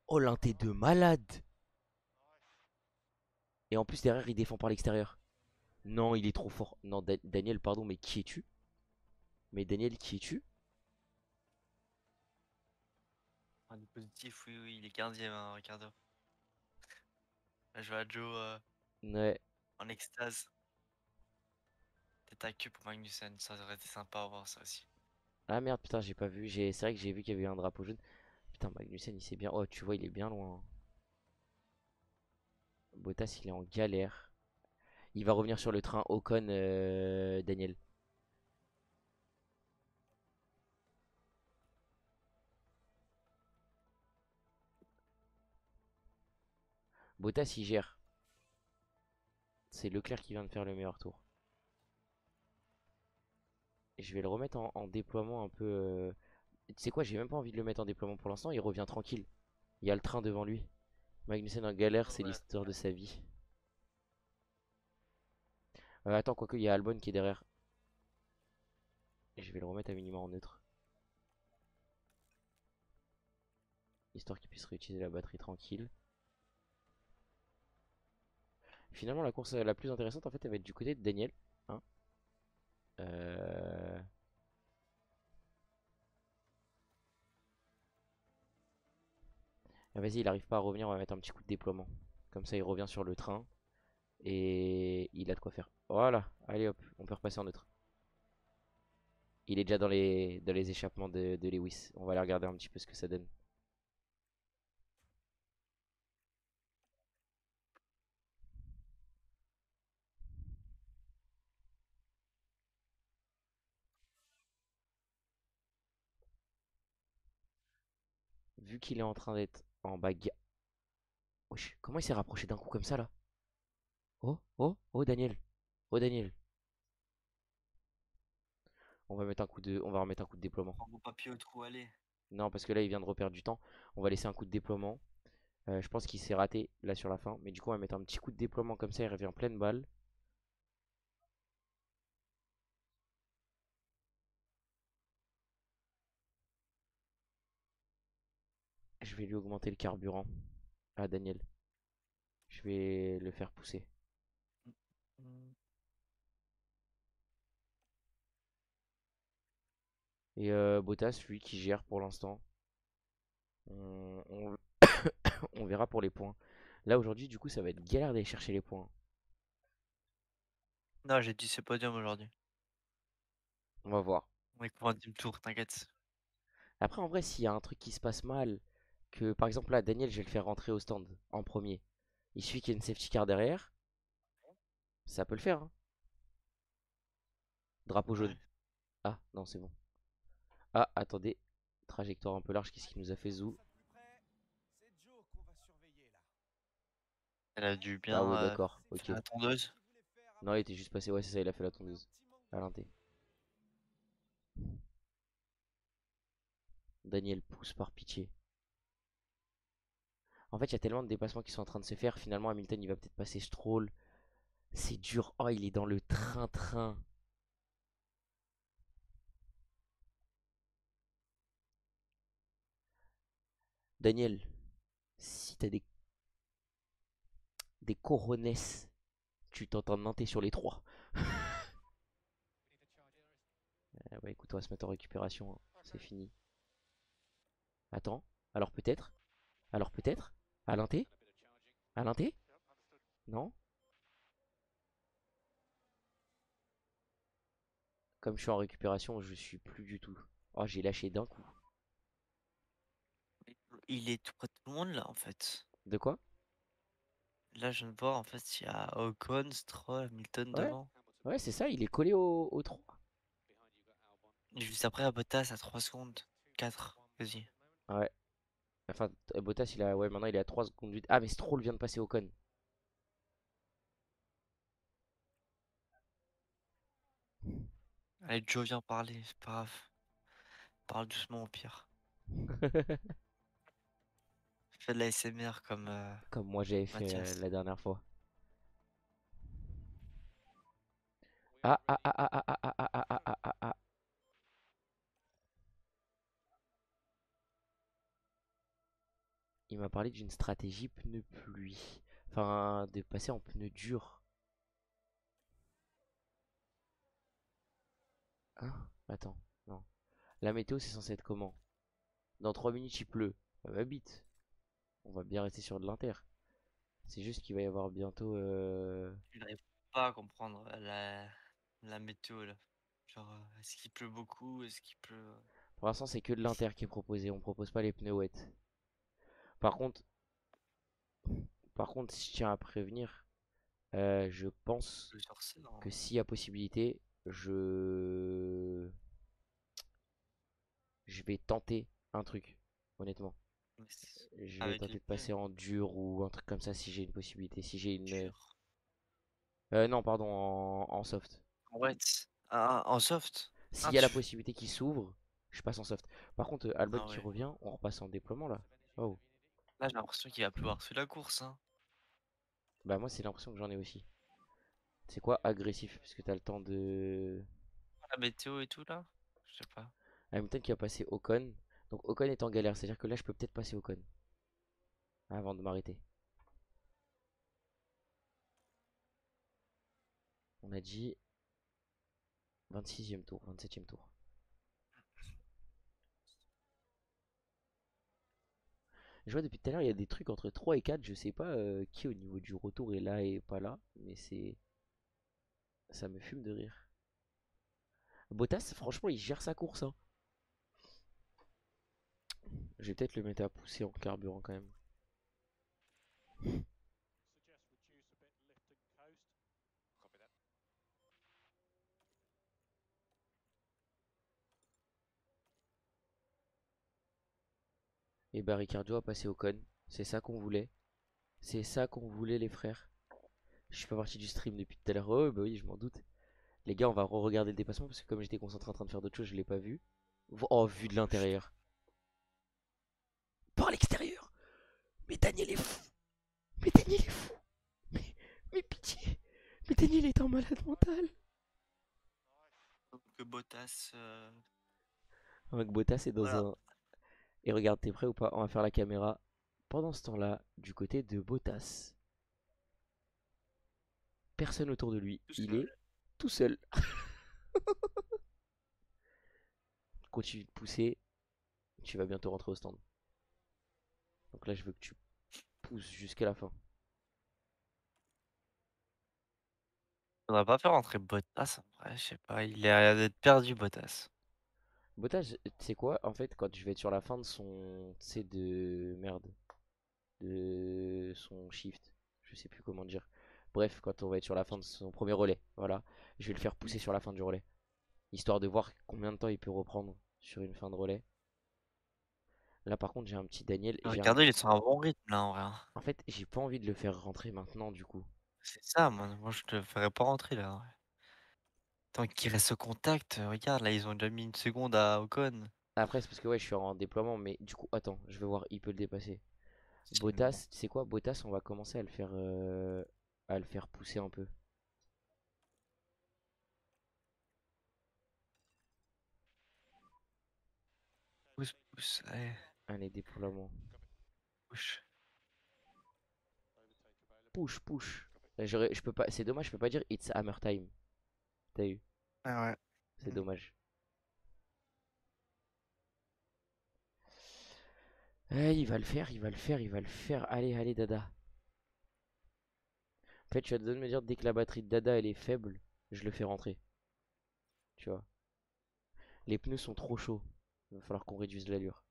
Speaker 1: Oh, l'inté de malade! Et en plus, derrière, il défend par l'extérieur. Non, il est trop fort. Non, Daniel, pardon, mais qui es-tu? Mais Daniel, qui es-tu?
Speaker 2: Un des positifs, oui, oui, il est 15ème, hein, Ricardo. Là, je vois Joe
Speaker 1: Ouais.
Speaker 2: en extase. Tête à queue pour Magnussen, ça aurait été sympa à voir ça aussi.
Speaker 1: Ah merde, putain, j'ai pas vu. C'est vrai que j'ai vu qu'il y avait eu un drapeau jaune. Putain, Magnussen, il sait bien. Oh, tu vois, il est bien loin. Bottas, il est en galère. Il va revenir sur le train Ocon, Daniel. Bottas, il gère. C'est Leclerc qui vient de faire le meilleur tour. Et je vais le remettre en déploiement un peu. Tu sais quoi, j'ai même pas envie de le mettre en déploiement pour l'instant. Il revient tranquille. Il y a le train devant lui. Magnussen en galère, c'est
Speaker 2: Ouais.
Speaker 1: l'histoire de sa vie. Attends, quoique, il y a Albon qui est derrière. Et je vais le remettre à minimum en neutre. Histoire qu'il puisse réutiliser la batterie tranquille. Finalement, la course la plus intéressante, en fait, elle va être du côté de Daniel. Hein. Euh, Vas-y, il arrive pas à revenir, on va mettre un petit coup de déploiement. Comme ça, il revient sur le train. Et il a de quoi faire. Voilà, allez hop, on peut repasser en neutre. Il est déjà dans les échappements de Lewis. On va aller regarder un petit peu ce que ça donne. Vu qu'il est en train d'être en bagarre. Wesh, comment il s'est rapproché d'un coup comme ça là? Oh, oh, oh Daniel. Oh Daniel. On va remettre un coup de déploiement.
Speaker 2: Bravo papier au trou, allez.
Speaker 1: Non, parce que là il vient de reperdre du temps. On va laisser un coup de déploiement. Je pense qu'il s'est raté là sur la fin. Mais du coup, on va mettre un petit coup de déploiement comme ça. Il revient pleine balle. Je vais lui augmenter le carburant. Ah, Daniel. Je vais le faire pousser.
Speaker 2: Mm.
Speaker 1: Et Bottas, lui, qui gère pour l'instant. On... on verra pour les points. Là, aujourd'hui, du coup, ça va être galère d'aller chercher les points.
Speaker 2: Non, j'ai dit c'est podium aujourd'hui.
Speaker 1: On va voir.
Speaker 2: On est pour un team tour, t'inquiète.
Speaker 1: Après, en vrai, s'il y a un truc qui se passe mal, que par exemple là, Daniel, je vais le faire rentrer au stand en premier. Il suffit qu'il y ait une safety car derrière, ça peut le faire, hein. Drapeau jaune.
Speaker 2: Ouais.
Speaker 1: Ah, non, c'est bon. Ah, attendez. Trajectoire un peu large, qu'est-ce qu'il nous a fait Zou?
Speaker 2: Elle a dû
Speaker 1: Ah
Speaker 2: bien
Speaker 1: ouais, d'accord, ok.
Speaker 2: faire la tondeuse.
Speaker 1: Non, il était juste passé, ouais, c'est ça, il a fait la tondeuse. À l'inté. Daniel pousse par pitié. En fait, il y a tellement de dépassements qui sont en train de se faire. Finalement, Hamilton, il va peut-être passer Stroll. C'est dur. Oh, il est dans le train-train. Daniel, si t'as des coronets, tu t'entends nanter sur les trois. Ouais, écoute, on va se mettre en récupération, hein. C'est fini. Attends. Alors peut-être. Alors peut-être. À l'inté. À l'inté. Non. Comme je suis en récupération, je suis plus du tout. Oh, j'ai lâché d'un coup.
Speaker 2: Il est tout près de tout le monde là en fait.
Speaker 1: De quoi?
Speaker 2: Là je viens de voir en fait il y a Ocon, Stroll, Hamilton
Speaker 1: Ouais.
Speaker 2: devant.
Speaker 1: Ouais, c'est ça, il est collé au 3.
Speaker 2: Et juste après à Bottas à 3 secondes. 4, vas-y.
Speaker 1: Ouais. Enfin, Bottas, il a. Ouais, maintenant il est à 3 secondes. Ah, mais Stroll vient de passer Ocon.
Speaker 2: Allez Joe viens parler, c'est pas grave. Parle doucement au pire. Fais de la SMR comme
Speaker 1: Comme moi j'avais fait
Speaker 2: Mathias.
Speaker 1: la dernière fois. Ah, ah, ah, ah, ah, ah, ah, ah, ah, ah, ah, ah. Il m'a parlé d'une stratégie pneu pluie. Enfin, de passer en pneu dur. Hein? Attends, non. La météo, c'est censé être comment? Dans 3 minutes, il pleut. Ah bah bite. On va bien rester sur de l'inter. C'est juste qu'il va y avoir bientôt.
Speaker 2: Je n'arrive pas à comprendre la météo là. Genre, est-ce qu'il pleut beaucoup? Est-ce qu'il pleut.
Speaker 1: Pour l'instant, c'est que de l'inter qui est proposé. On propose pas les pneus wet. Par contre, si je tiens à prévenir, je pense
Speaker 2: Plusieurs
Speaker 1: que
Speaker 2: sorts.
Speaker 1: s'il y a possibilité, je vais tenter un truc. Honnêtement. Je vais
Speaker 2: Avec
Speaker 1: tenter
Speaker 2: les
Speaker 1: de
Speaker 2: pneus
Speaker 1: passer en dur ou un truc comme ça si j'ai une possibilité. Si j'ai une.
Speaker 2: durs.
Speaker 1: Non, pardon, en soft.
Speaker 2: En wet. Ah, en soft.
Speaker 1: S'il
Speaker 2: Ah,
Speaker 1: y a la
Speaker 2: tu.
Speaker 1: possibilité qui s'ouvre, je passe en soft. Par contre, Albon
Speaker 2: Ah
Speaker 1: qui
Speaker 2: ouais.
Speaker 1: revient, on repasse en déploiement là. Oh.
Speaker 2: Là, j'ai l'impression qu'il va pleuvoir sous la course, hein.
Speaker 1: Bah, moi, c'est l'impression que j'en ai aussi. C'est quoi agressif? Parce que t'as le temps de.
Speaker 2: La météo et tout, là. Je sais pas.
Speaker 1: Hamilton qui va passer Ocon. Donc Ocon est en galère. C'est-à-dire que là, je peux peut-être passer Ocon avant de m'arrêter. On a dit 26e tour, 27e tour. Je vois depuis tout à l'heure, il y a des trucs entre 3 et 4. Je sais pas qui au niveau du retour est là et pas là. Mais c'est. Ça me fume de rire. Bottas, franchement, il gère sa course, hein. Je vais peut-être le mettre à pousser en carburant quand même. Et bah Ricardo a passé Ocon. C'est ça qu'on voulait. C'est ça qu'on voulait les frères. Je suis pas parti du stream depuis tout à l'heure. Oh bah oui, je m'en doute. Les gars, on va re-regarder le dépassement parce que comme j'étais concentré en train de faire d'autres choses, je l'ai pas vu. Oh, vu de l'intérieur. Par l'extérieur. Mais Daniel est fou. Mais Daniel est fou. Mais, mais pitié. Mais Daniel est un malade mental.
Speaker 2: Donc, Bottas.
Speaker 1: Avec Bottas est dans
Speaker 2: Voilà.
Speaker 1: un. Et regarde, t'es prêt ou pas? On va faire la caméra. Pendant ce temps-là, du côté de Bottas, personne autour de lui.
Speaker 2: Tout
Speaker 1: Il
Speaker 2: seul.
Speaker 1: est tout seul. Continue de pousser. Tu vas bientôt rentrer au stand. Donc là, je veux que tu pousses jusqu'à la fin.
Speaker 2: On va pas faire rentrer Bottas en vrai, je sais pas. Il a l'air d'être perdu, Bottas.
Speaker 1: Bottas, tu sais quoi? En fait, quand je vais être sur la fin de son. C'est de. Merde. De son shift. Je sais plus comment dire. Bref, quand on va être sur la fin de son premier relais. Voilà. Je vais le faire pousser sur la fin du relais. Histoire de voir combien de temps il peut reprendre sur une fin de relais. Là, par contre, j'ai un petit Daniel.
Speaker 2: Ricardo, il est sur un bon rythme là en vrai, hein.
Speaker 1: En fait, j'ai pas envie de le faire rentrer maintenant, du coup.
Speaker 2: C'est ça, moi je te ferais pas rentrer là, en vrai. Tant qu'il reste au contact, regarde là, ils ont déjà mis une seconde à Ocon.
Speaker 1: Après, c'est parce que ouais, je suis en déploiement. Mais du coup, attends, je vais voir. Il peut le dépasser.
Speaker 2: Si, mais bon.
Speaker 1: Bottas, tu sais quoi? Bottas, on va commencer à le faire pousser un peu.
Speaker 2: Pousse, pousse, allez,
Speaker 1: Allez, déploiement.
Speaker 2: push.
Speaker 1: Push, push. Je peux pas, c'est dommage, je peux pas dire it's hammer time. T'as eu,
Speaker 2: Ah ouais.
Speaker 1: c'est
Speaker 2: Mm.
Speaker 1: dommage. Il va le faire, il va le faire, il va le faire. Allez, allez, Dada. En fait, tu vas te me dire, dès que la batterie de Dada elle est faible, je le fais rentrer. Tu vois. Les pneus sont trop chauds. Il va falloir qu'on réduise l'allure.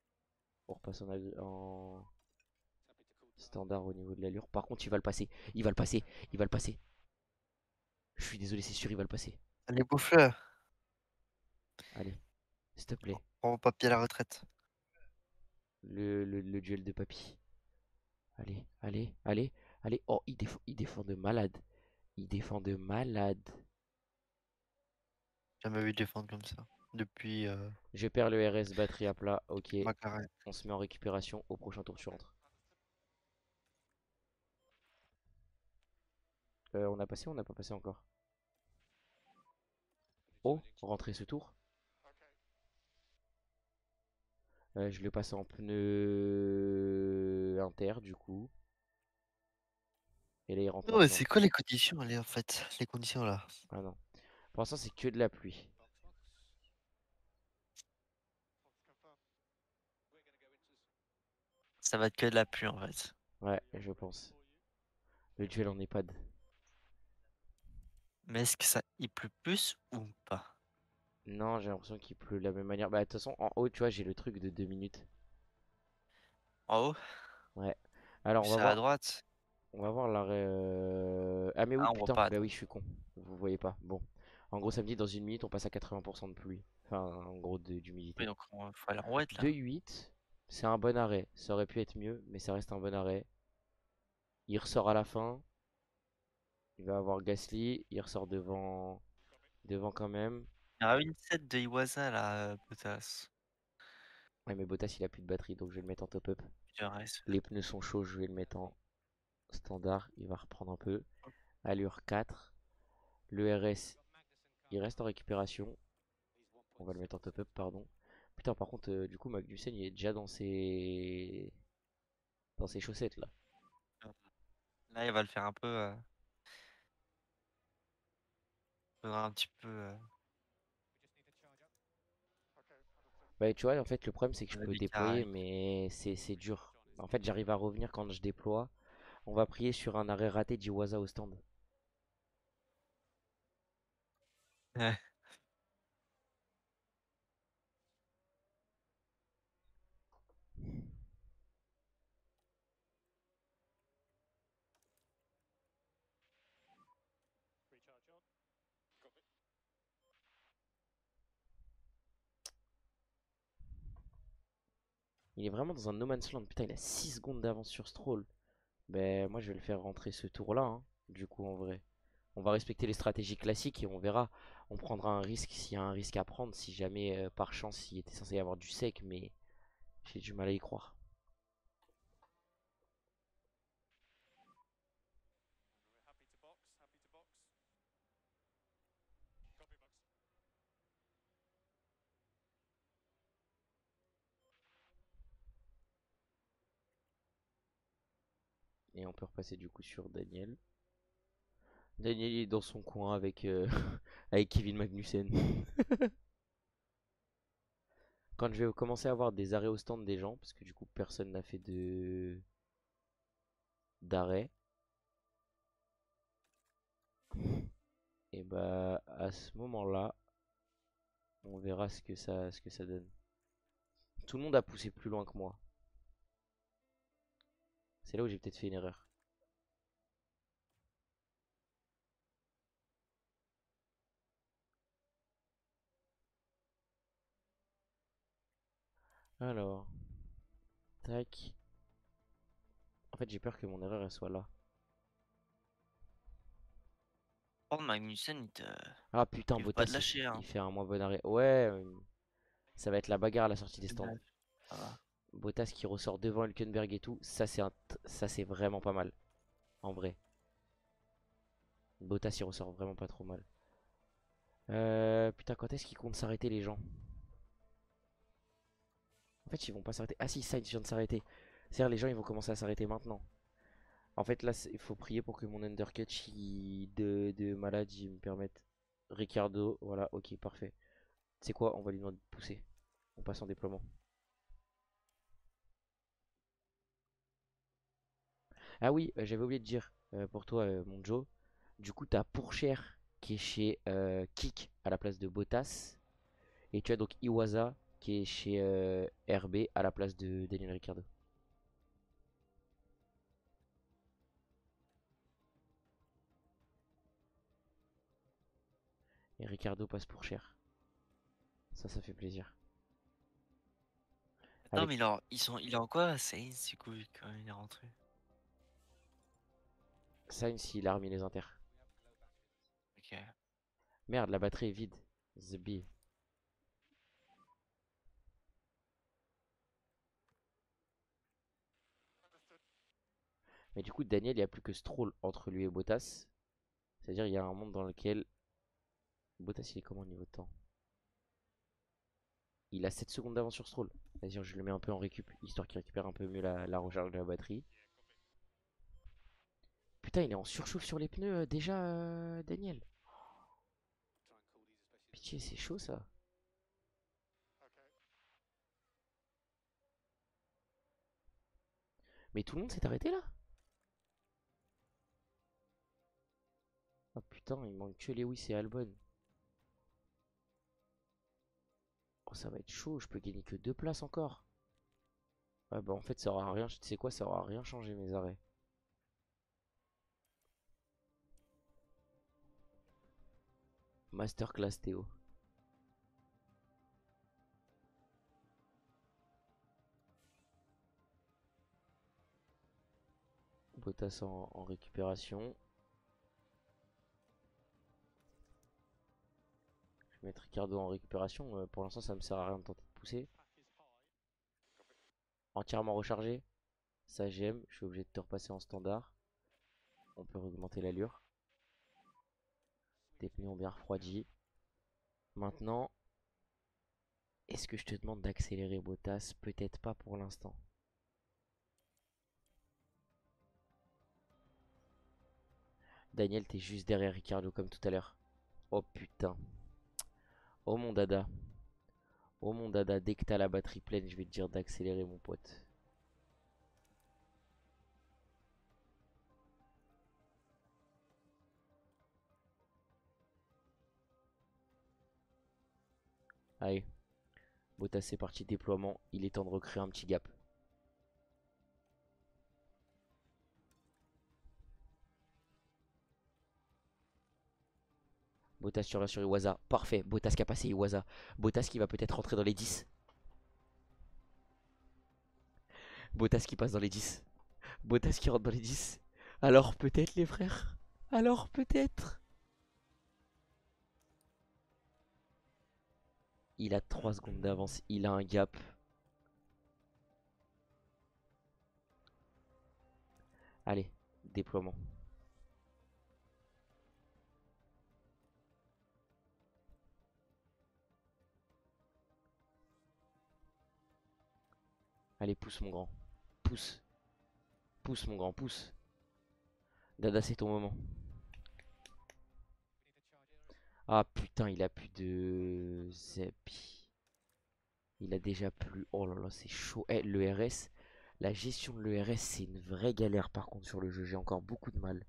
Speaker 1: On repasse en standard au niveau de l'allure. Par contre, il va le passer. Il va le passer. Il va le passer. Je suis désolé, c'est sûr, il va le passer.
Speaker 2: Allez, bouffe-le.
Speaker 1: Allez, s'il te plaît.
Speaker 2: Prends papier à la retraite.
Speaker 1: Le duel de papy. Allez, allez, allez, allez. Oh, il défend de malade. Il défend de malade.
Speaker 2: Jamais vu défendre comme ça. Depuis
Speaker 1: Je perds le RS batterie à plat. Ok,
Speaker 2: McLaren.
Speaker 1: on se met en récupération. Au prochain tour, tu rentres. On a passé ou on n'a pas passé encore? Oh, rentrer ce tour. Je le passe en pneu inter du coup. Et là, il rentre
Speaker 2: Ouais,
Speaker 1: maintenant.
Speaker 2: c'est quoi les conditions, allez, en fait? Les conditions là.
Speaker 1: Ah non. Pour l'instant, c'est que de la pluie.
Speaker 2: Ça va être que de la pluie en fait.
Speaker 1: Ouais, je pense. Le duel en EHPAD.
Speaker 2: Mais est-ce que ça y pleut plus ou pas?
Speaker 1: Non, j'ai l'impression qu'il pleut de la même manière. Bah, de toute façon, en haut, tu vois, j'ai le truc de 2 minutes.
Speaker 2: En haut?
Speaker 1: Ouais. Alors,
Speaker 2: C'est à droite?
Speaker 1: on va voir l'arrêt. Ah, mais oui,
Speaker 2: Ah, on voit
Speaker 1: putain.
Speaker 2: pas à
Speaker 1: Bah oui,
Speaker 2: droite.
Speaker 1: je suis con. Vous voyez pas. Bon. En gros, ça me dit dans 1 minute, on passe à 80% de pluie. Enfin, en gros,
Speaker 2: Oui,
Speaker 1: d'humidité.
Speaker 2: donc on faut aller en wet là.
Speaker 1: 2,8. C'est un bon arrêt. Ça aurait pu être mieux, mais ça reste un bon arrêt. Il ressort à la fin. Il va avoir Gasly. Il ressort devant quand même.
Speaker 2: Il y a une set de Iwasa là, Bottas.
Speaker 1: Ouais, mais Bottas, il a plus de batterie, donc je vais le mettre en top-up.
Speaker 2: Du reste.
Speaker 1: Les pneus sont chauds, je vais le mettre en standard. Il va reprendre un peu. Allure 4. Le RS, il reste en récupération. On va le mettre en top-up, pardon. Putain, par contre, du coup, Magnussen, il est déjà dans ses chaussettes, là.
Speaker 2: Là, il va le faire un peu. Faudra un petit peu
Speaker 1: Bah, tu vois, en fait, le problème, c'est que je peux
Speaker 2: du
Speaker 1: déployer,
Speaker 2: carré.
Speaker 1: mais c'est dur. En fait, j'arrive à revenir quand je déploie. On va prier sur un arrêt raté d'Iwasa au stand.
Speaker 2: Ouais.
Speaker 1: Il est vraiment dans un no man's land. Putain, il a 6 secondes d'avance sur Stroll. Ben, moi, je vais le faire rentrer ce tour-là, hein, du coup, en vrai. On va respecter les stratégies classiques et on verra. On prendra un risque s'il y a un risque à prendre. Si jamais, par chance, il était censé y avoir du sec, mais j'ai du mal à y croire. Et on peut repasser du coup sur Daniel. Daniel il est dans son coin avec Kevin Magnussen. Quand je vais commencer à avoir des arrêts au stand des gens, parce que du coup personne n'a fait de d'arrêt, et bah à ce moment-là, On verra ce que ça donne. Tout le monde a poussé plus loin que moi. C'est là où j'ai peut-être fait une erreur. Alors, tac. En fait, j'ai peur que mon erreur elle soit là.
Speaker 2: Oh, Magnussen,
Speaker 1: Ah putain,
Speaker 2: il veut pas te
Speaker 1: Bottas
Speaker 2: lâcher, hein.
Speaker 1: il fait un moins bon arrêt. Ouais, ça va être la bagarre à la sortie des
Speaker 2: C'est
Speaker 1: stands.
Speaker 2: bien. Ça va.
Speaker 1: Bottas qui ressort devant Hülkenberg et tout, ça c'est vraiment pas mal. En vrai. Bottas il ressort vraiment pas trop mal. Putain, quand est-ce qu'ils comptent s'arrêter les gens? En fait, ils vont pas s'arrêter. Ah si, ça, ils viennent de s'arrêter. C'est-à-dire, les gens, ils vont commencer à s'arrêter maintenant. En fait, là, il faut prier pour que mon undercut de malade, il me permette. Ricardo, voilà, ok, parfait. C'est quoi? On va lui demander de pousser. On passe en déploiement. Ah oui, j'avais oublié de dire pour toi, mon Joe. Du coup, t'as Pourchère qui est chez Kik à la place de Bottas. Et tu as donc Iwasa qui est chez RB à la place de Daniel Ricciardo. Et Ricardo passe pour cher. Ça fait plaisir.
Speaker 2: Attends,
Speaker 1: Allez,
Speaker 2: mais il est en quoi, Sainz, du coup, quand il est rentré?
Speaker 1: Sainz, il a remis les inters.
Speaker 2: Ok.
Speaker 1: Merde, la batterie est vide. The bee. Mais du coup, Daniel, il n'y a plus que Stroll entre lui et Bottas. C'est-à-dire, il y a un monde dans lequel Bottas, il est comment au niveau de temps? Il a 7 secondes d'avance sur Stroll. Vas-y, je le mets un peu en récup, histoire qu'il récupère un peu mieux la recharge de la batterie. Putain, il est en surchauffe sur les pneus déjà, Daniel. Pitié, c'est chaud ça. Mais tout le monde s'est arrêté là? Ah putain, il manque que Lewis et Albon. Oh, ça va être chaud, je peux gagner que 2 places encore. Ouais, bah en fait, ça aura rien. Tu sais quoi, ça aura rien changé mes arrêts. Masterclass Théo. Bottas en récupération. Je vais mettre Ricardo en récupération. Pour l'instant, ça me sert à rien de tenter de pousser. Entièrement rechargé. Ça j'aime. Je suis obligé de te repasser en standard. On peut augmenter l'allure. Tes pneus ont bien refroidi. Maintenant, est-ce que je te demande d'accélérer Bottas? Peut-être pas pour l'instant. Daniel, t'es juste derrière Ricardo comme tout à l'heure. Oh putain. Oh mon dada. Oh mon dada, dès que t'as la batterie pleine, je vais te dire d'accélérer mon pote. Allez, Bottas c'est parti, déploiement. Il est temps de recréer un petit gap. Bottas sur Iwasa. Parfait, Bottas qui a passé Iwasa. Bottas qui va peut-être rentrer dans les 10. Bottas qui passe dans les 10. Bottas qui rentre dans les 10. Alors peut-être les frères. Alors peut-être. Il a 3 secondes d'avance. Il a un gap. Allez, déploiement. Allez, pousse mon grand. Pousse. Pousse mon grand, pousse. Dada, c'est ton moment. Ah putain, il a plus de Zepi. Il a déjà plus. Oh là là, c'est chaud. Eh, le RS, la gestion de l'ERS, c'est une vraie galère par contre sur le jeu. J'ai encore beaucoup de mal.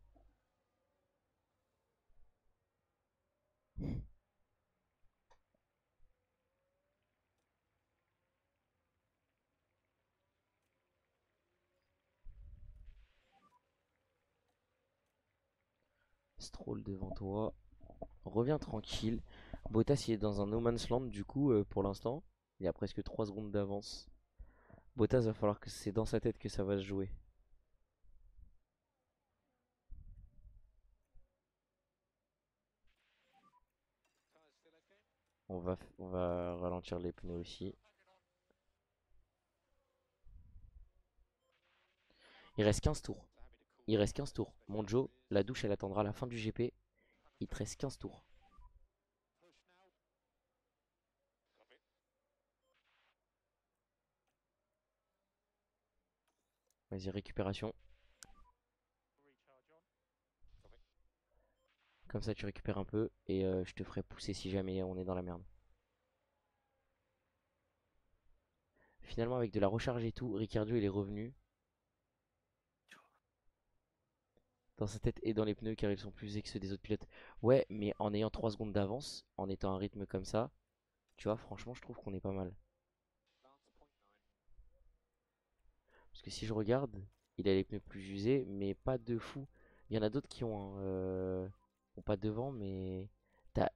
Speaker 1: Stroll devant toi. Reviens tranquille. Bottas il est dans un no man's land du coup pour l'instant. Il a presque 3 secondes d'avance. Bottas va falloir que c'est dans sa tête que ça va se jouer. On va ralentir les pneus aussi. Il reste 15 tours. Il reste 15 tours. Mon Joe, la douche elle attendra la fin du GP. Il te reste 15 tours. Vas-y, récupération. Comme ça, tu récupères un peu et je te ferai pousser si jamais on est dans la merde. Finalement, avec de la recharge et tout, Ricciardo il est revenu dans sa tête et dans les pneus car ils sont plus usés que ceux des autres pilotes. Ouais, mais en ayant 3 secondes d'avance, en étant à un rythme comme ça, tu vois, franchement, je trouve qu'on est pas mal. Parce que si je regarde, il a les pneus plus usés, mais pas de fou. Il y en a d'autres qui ont, ont pas devant, mais t'as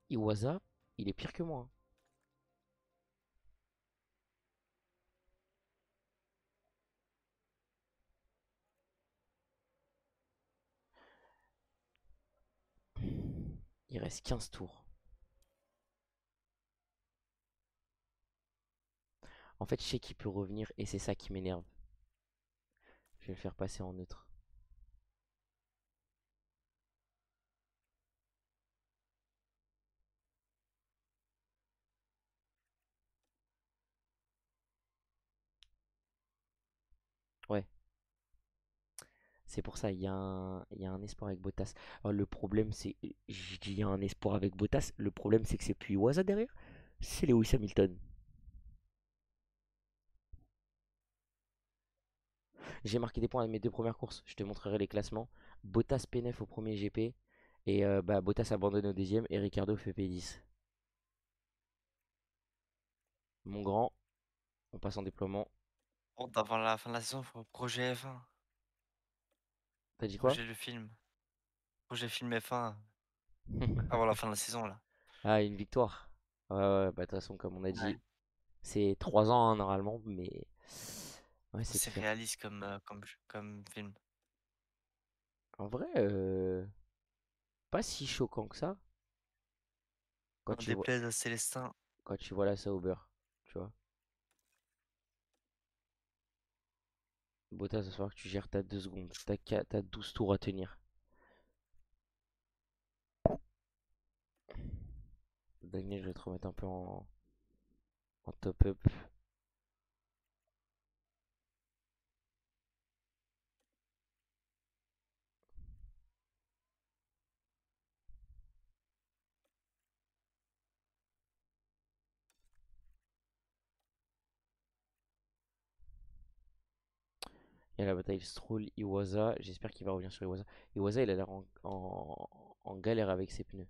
Speaker 1: Iwasa, il est pire que moi, hein. Il reste 15 tours. En fait, je sais qu'il peut revenir et c'est ça qui m'énerve. Je vais le faire passer en neutre. Ouais, c'est pour ça, il y a un espoir avec Bottas. Alors, le problème, c'est. Je dis il y a un espoir avec Bottas. Le problème, c'est que c'est plus Iwasa derrière. C'est Lewis Hamilton. J'ai marqué des points à mes 2 premières courses. Je te montrerai les classements. Bottas P9 au premier GP. Et bah, Bottas abandonne au deuxième. Et Ricardo fait P10. Mon grand, on passe en déploiement.
Speaker 2: Bon, avant la fin de la saison, faut projet F1.
Speaker 1: T'as dit quoi?
Speaker 2: Projet le film. Projet film F1 avant la fin de la saison là.
Speaker 1: Ah, une victoire. Ouais, ouais, bah, de toute façon, comme on a
Speaker 2: Ouais.
Speaker 1: dit, c'est 3 ans hein, normalement. Mais ouais, c'est
Speaker 2: C'est
Speaker 1: clair.
Speaker 2: réaliste comme film.
Speaker 1: En vrai, pas si choquant que ça. Quand
Speaker 2: N'en
Speaker 1: tu vois,
Speaker 2: déplaise à Célestin.
Speaker 1: quand tu vois la Sauber, tu vois. Bottas, il va falloir que tu gères ta 2 secondes. T'as 12 tours à tenir. Daniel, je vais te remettre un peu en top-up. Il y a la bataille Stroll-Iwasa. J'espère qu'il va revenir sur Iwasa. Iwasa, il a l'air en galère avec ses pneus.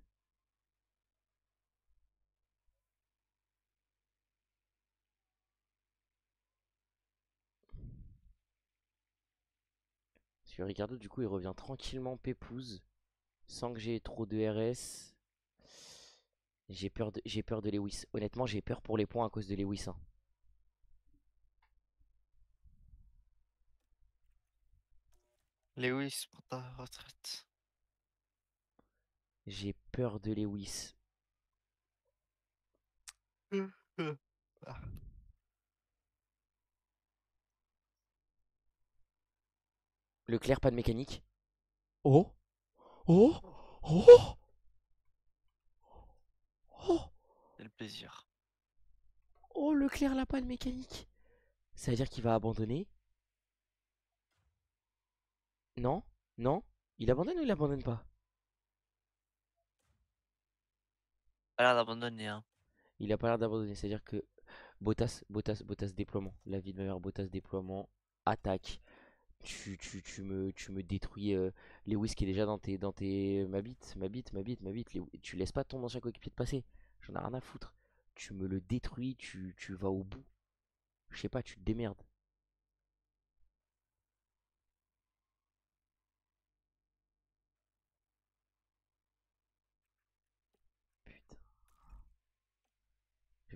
Speaker 1: Sur Ricardo, du coup, il revient tranquillement pépouze. Sans que j'ai trop de RS. J'ai peur de Lewis. Honnêtement, j'ai peur pour les points à cause de Lewis, hein.
Speaker 2: Lewis pour ta retraite.
Speaker 1: J'ai peur de Lewis.
Speaker 2: Ah.
Speaker 1: Leclerc, pas de mécanique. Oh, oh, oh, oh,
Speaker 2: C'est le plaisir.
Speaker 1: oh, Leclerc, la panne mécanique. Ça veut dire qu'il va abandonner? Non? Non? Il abandonne ou il abandonne pas?
Speaker 2: Pas l'air d'abandonner, hein.
Speaker 1: Il a pas l'air d'abandonner. C'est-à-dire que Bottas déploiement. La vie de ma mère, Bottas déploiement. Attaque. Tu me détruis. Lewis qui est déjà dans tes. Ma bite. Tu laisses pas ton ancien coéquipier te passer. J'en ai rien à foutre. Tu me le détruis. Tu vas au bout. Je sais pas, tu te démerdes.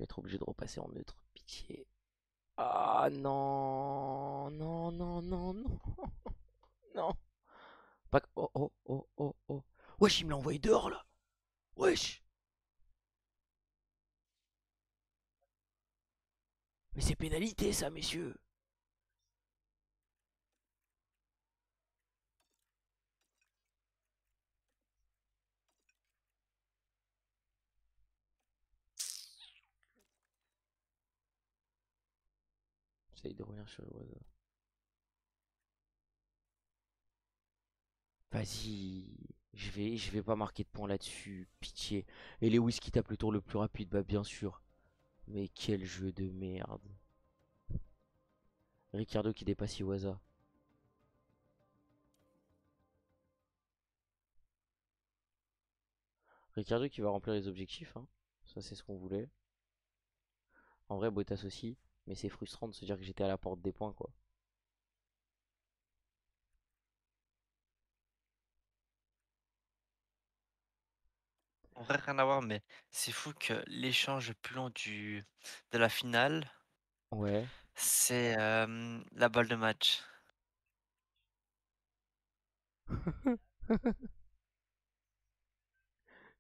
Speaker 1: vais être obligé de repasser en neutre. Pitié. Ah non, non, non, non, non, non. Pas... Oh, oh, oh, oh, oh. Wesh, il me l'a envoyé dehors là. Wesh. Mais c'est pénalité ça, messieurs. J'essaye de revenir sur le oiseau. Vas-y. Je vais pas marquer de points là-dessus. Pitié. Et Lewis qui tape le tour le plus rapide, bah bien sûr. Mais quel jeu de merde. Ricardo qui dépasse Iwasa. Ricardo qui va remplir les objectifs, hein. Ça c'est ce qu'on voulait. En vrai, Bottas aussi. Mais c'est frustrant de se dire que j'étais à la porte des points, quoi.
Speaker 2: En vrai, rien à voir, mais c'est fou que l'échange le plus long de la finale,
Speaker 1: Ouais,
Speaker 2: c'est la balle de match.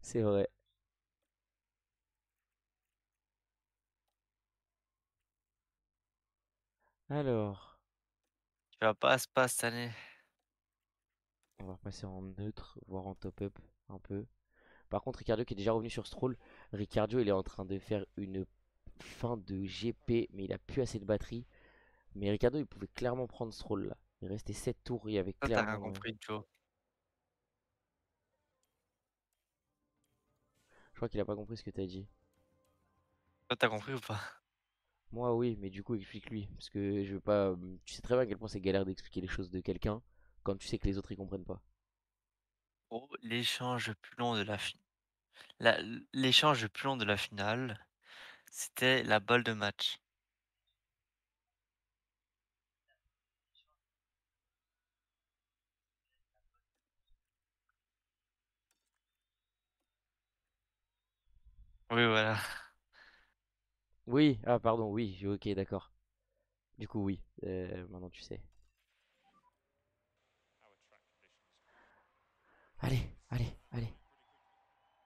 Speaker 1: c'est vrai. Alors,
Speaker 2: Tu vas pas se passer cette année.
Speaker 1: on va passer en neutre, voire en top-up un peu. Par contre, Ricardo qui est déjà revenu sur Stroll. Ricardo, il est en train de faire une fin de GP, mais il a plus assez de batterie. Mais Ricardo, il pouvait clairement prendre Stroll là. Il restait 7 tours, il y avait
Speaker 2: Ça, t'as rien
Speaker 1: clairement.
Speaker 2: compris, Joe.
Speaker 1: Je crois qu'il a pas compris ce que t'as dit.
Speaker 2: Toi, t'as compris ou pas?
Speaker 1: Moi, oui, mais du coup, explique-lui. Parce que je veux pas. Tu sais très bien à quel point c'est galère d'expliquer les choses de quelqu'un quand tu sais que les autres ils comprennent pas.
Speaker 2: Oh, l'échange le plus long de l'échange le plus long de la finale, c'était la balle de match. Oui, voilà.
Speaker 1: Oui, ah, pardon, oui, ok, d'accord. Du coup, oui, maintenant tu sais. Allez, allez, allez.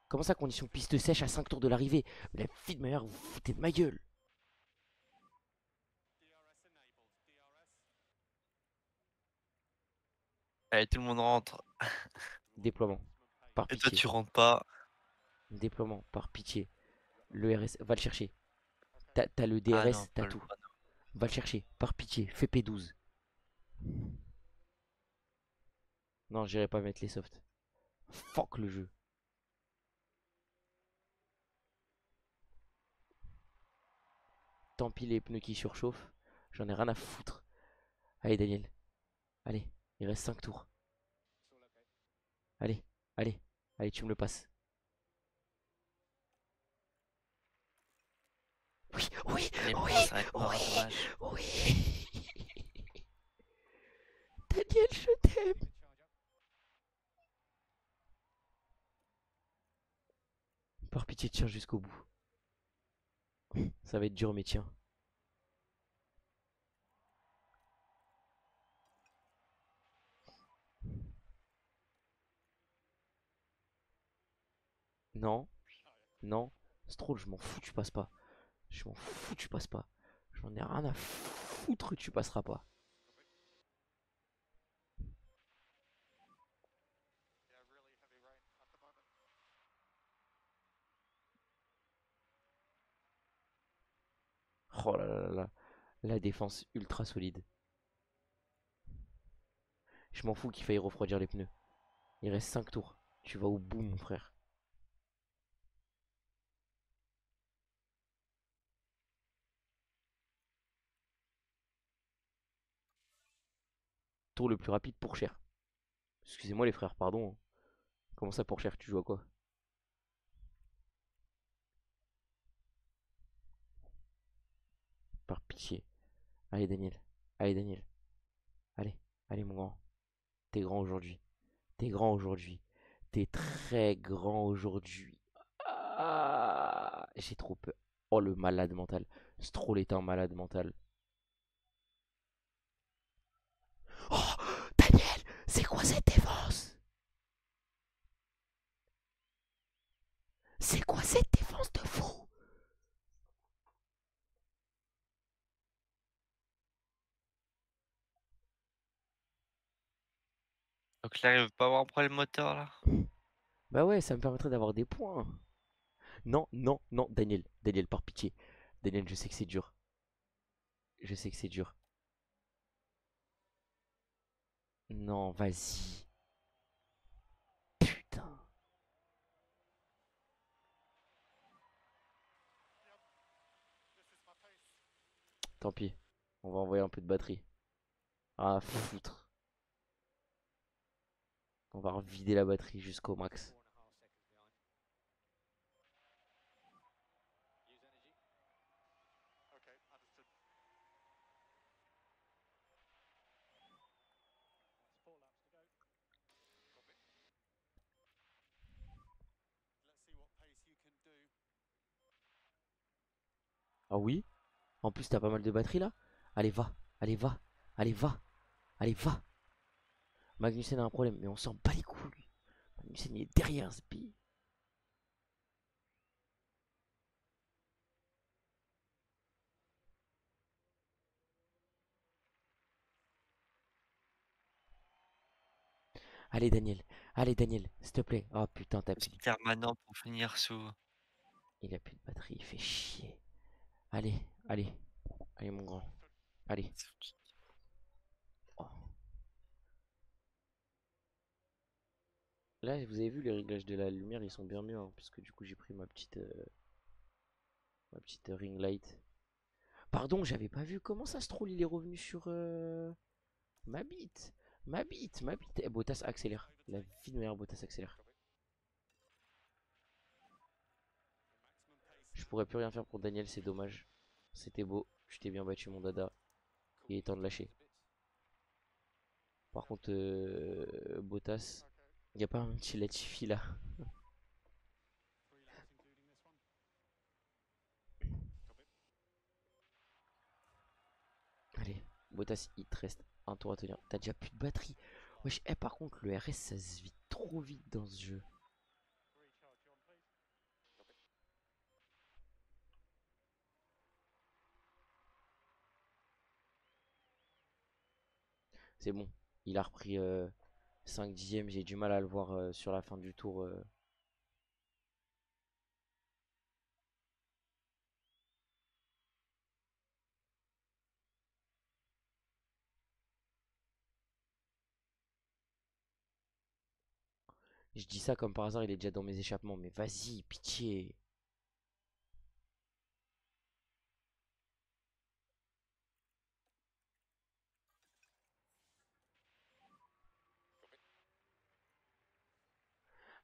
Speaker 1: Comment ça, condition piste sèche à 5 tours de l'arrivée? Mais la fille de ma mère, vous vous foutez de ma gueule.
Speaker 2: Allez, tout le monde rentre.
Speaker 1: Déploiement, par
Speaker 2: Et toi,
Speaker 1: pitié.
Speaker 2: tu rentres pas.
Speaker 1: Déploiement, par pitié. Le RS, va le chercher. T'as le
Speaker 2: Ah non,
Speaker 1: DRS, t'as
Speaker 2: pas le
Speaker 1: tout.
Speaker 2: panneau.
Speaker 1: Va le chercher, par pitié. Fais P12. Non, j'irai pas mettre les softs. Fuck le jeu. Tant pis les pneus qui surchauffent. J'en ai rien à foutre. Allez, Daniel. Allez, il reste 5 tours. Allez, allez, allez, tu me le passes. Oui, oui,
Speaker 2: Les
Speaker 1: oui,
Speaker 2: points, ça va être mort,
Speaker 1: oui,
Speaker 2: dommage.
Speaker 1: oui. Daniel, je t'aime. Par pitié, tiens jusqu'au bout. Ça va être dur, mais tiens. Non, non. Stroll, je m'en fous, tu passes pas. Je m'en fous, tu passes pas. J'en ai rien à foutre, tu passeras pas. Oh là là là là. La défense ultra solide. Je m'en fous qu'il faille refroidir les pneus. Il reste 5 tours. Tu vas au bout, mon frère. Tour le plus rapide pour cher. Excusez-moi les frères, pardon, hein. Comment ça pour cher? Tu joues à quoi? Par pitié. Allez Daniel. Allez Daniel. Allez. Allez mon grand. T'es grand aujourd'hui. T'es grand aujourd'hui. T'es très grand aujourd'hui. Ah, j'ai trop peur. Oh, le malade mental. Stroll est un malade mental. Oh, Daniel, c'est quoi cette défense? C'est quoi cette défense de fou?
Speaker 2: Donc là, il veut pas avoir un problème moteur là.
Speaker 1: Bah ouais, ça me permettrait d'avoir des points. Non, non, non, Daniel, Daniel, par pitié. Daniel, je sais que c'est dur. Je sais que c'est dur. Non, vas-y. Putain. Tant pis. On va envoyer un peu de batterie. Ah, foutre. On va revider la batterie jusqu'au max. Ah oui? En plus, t'as pas mal de batterie là? Allez, va. Allez, va. Allez, va. Allez, va. Magnussen a un problème, mais on s'en bat les couilles. Magnussen il est derrière Spi. Allez, Daniel. Allez, Daniel, s'il te plaît. Oh putain, t'as plus
Speaker 2: C'est
Speaker 1: de...
Speaker 2: permanent pour finir sous.
Speaker 1: Il a plus de batterie, il fait chier. Allez, allez. Allez, mon grand. Allez. Oh. Là, vous avez vu, les réglages de la lumière, ils sont bien mieux. Hein, parce que du coup, j'ai pris ma petite ring light. Pardon, j'avais pas vu. Comment ça, Stroll, il est revenu sur ma bite? Ma bite, ma bite. Eh, Bottas accélère. La vie de meilleure Bottas accélère. Je pourrais plus rien faire pour Daniel, c'est dommage. C'était beau. Je t'ai bien battu, mon dada. Il est temps de lâcher. Par contre, Bottas, il n'y a pas un petit Latifi là. Allez, Bottas, il te reste un tour à tenir. T'as déjà plus de batterie. Wesh, eh, par contre, le RS, ça se vide trop vite dans ce jeu. C'est bon. Il a repris 5 dixièmes. J'ai du mal à le voir sur la fin du tour. Je dis ça comme par hasard, il est déjà dans mes échappements. Mais vas-y, pitié.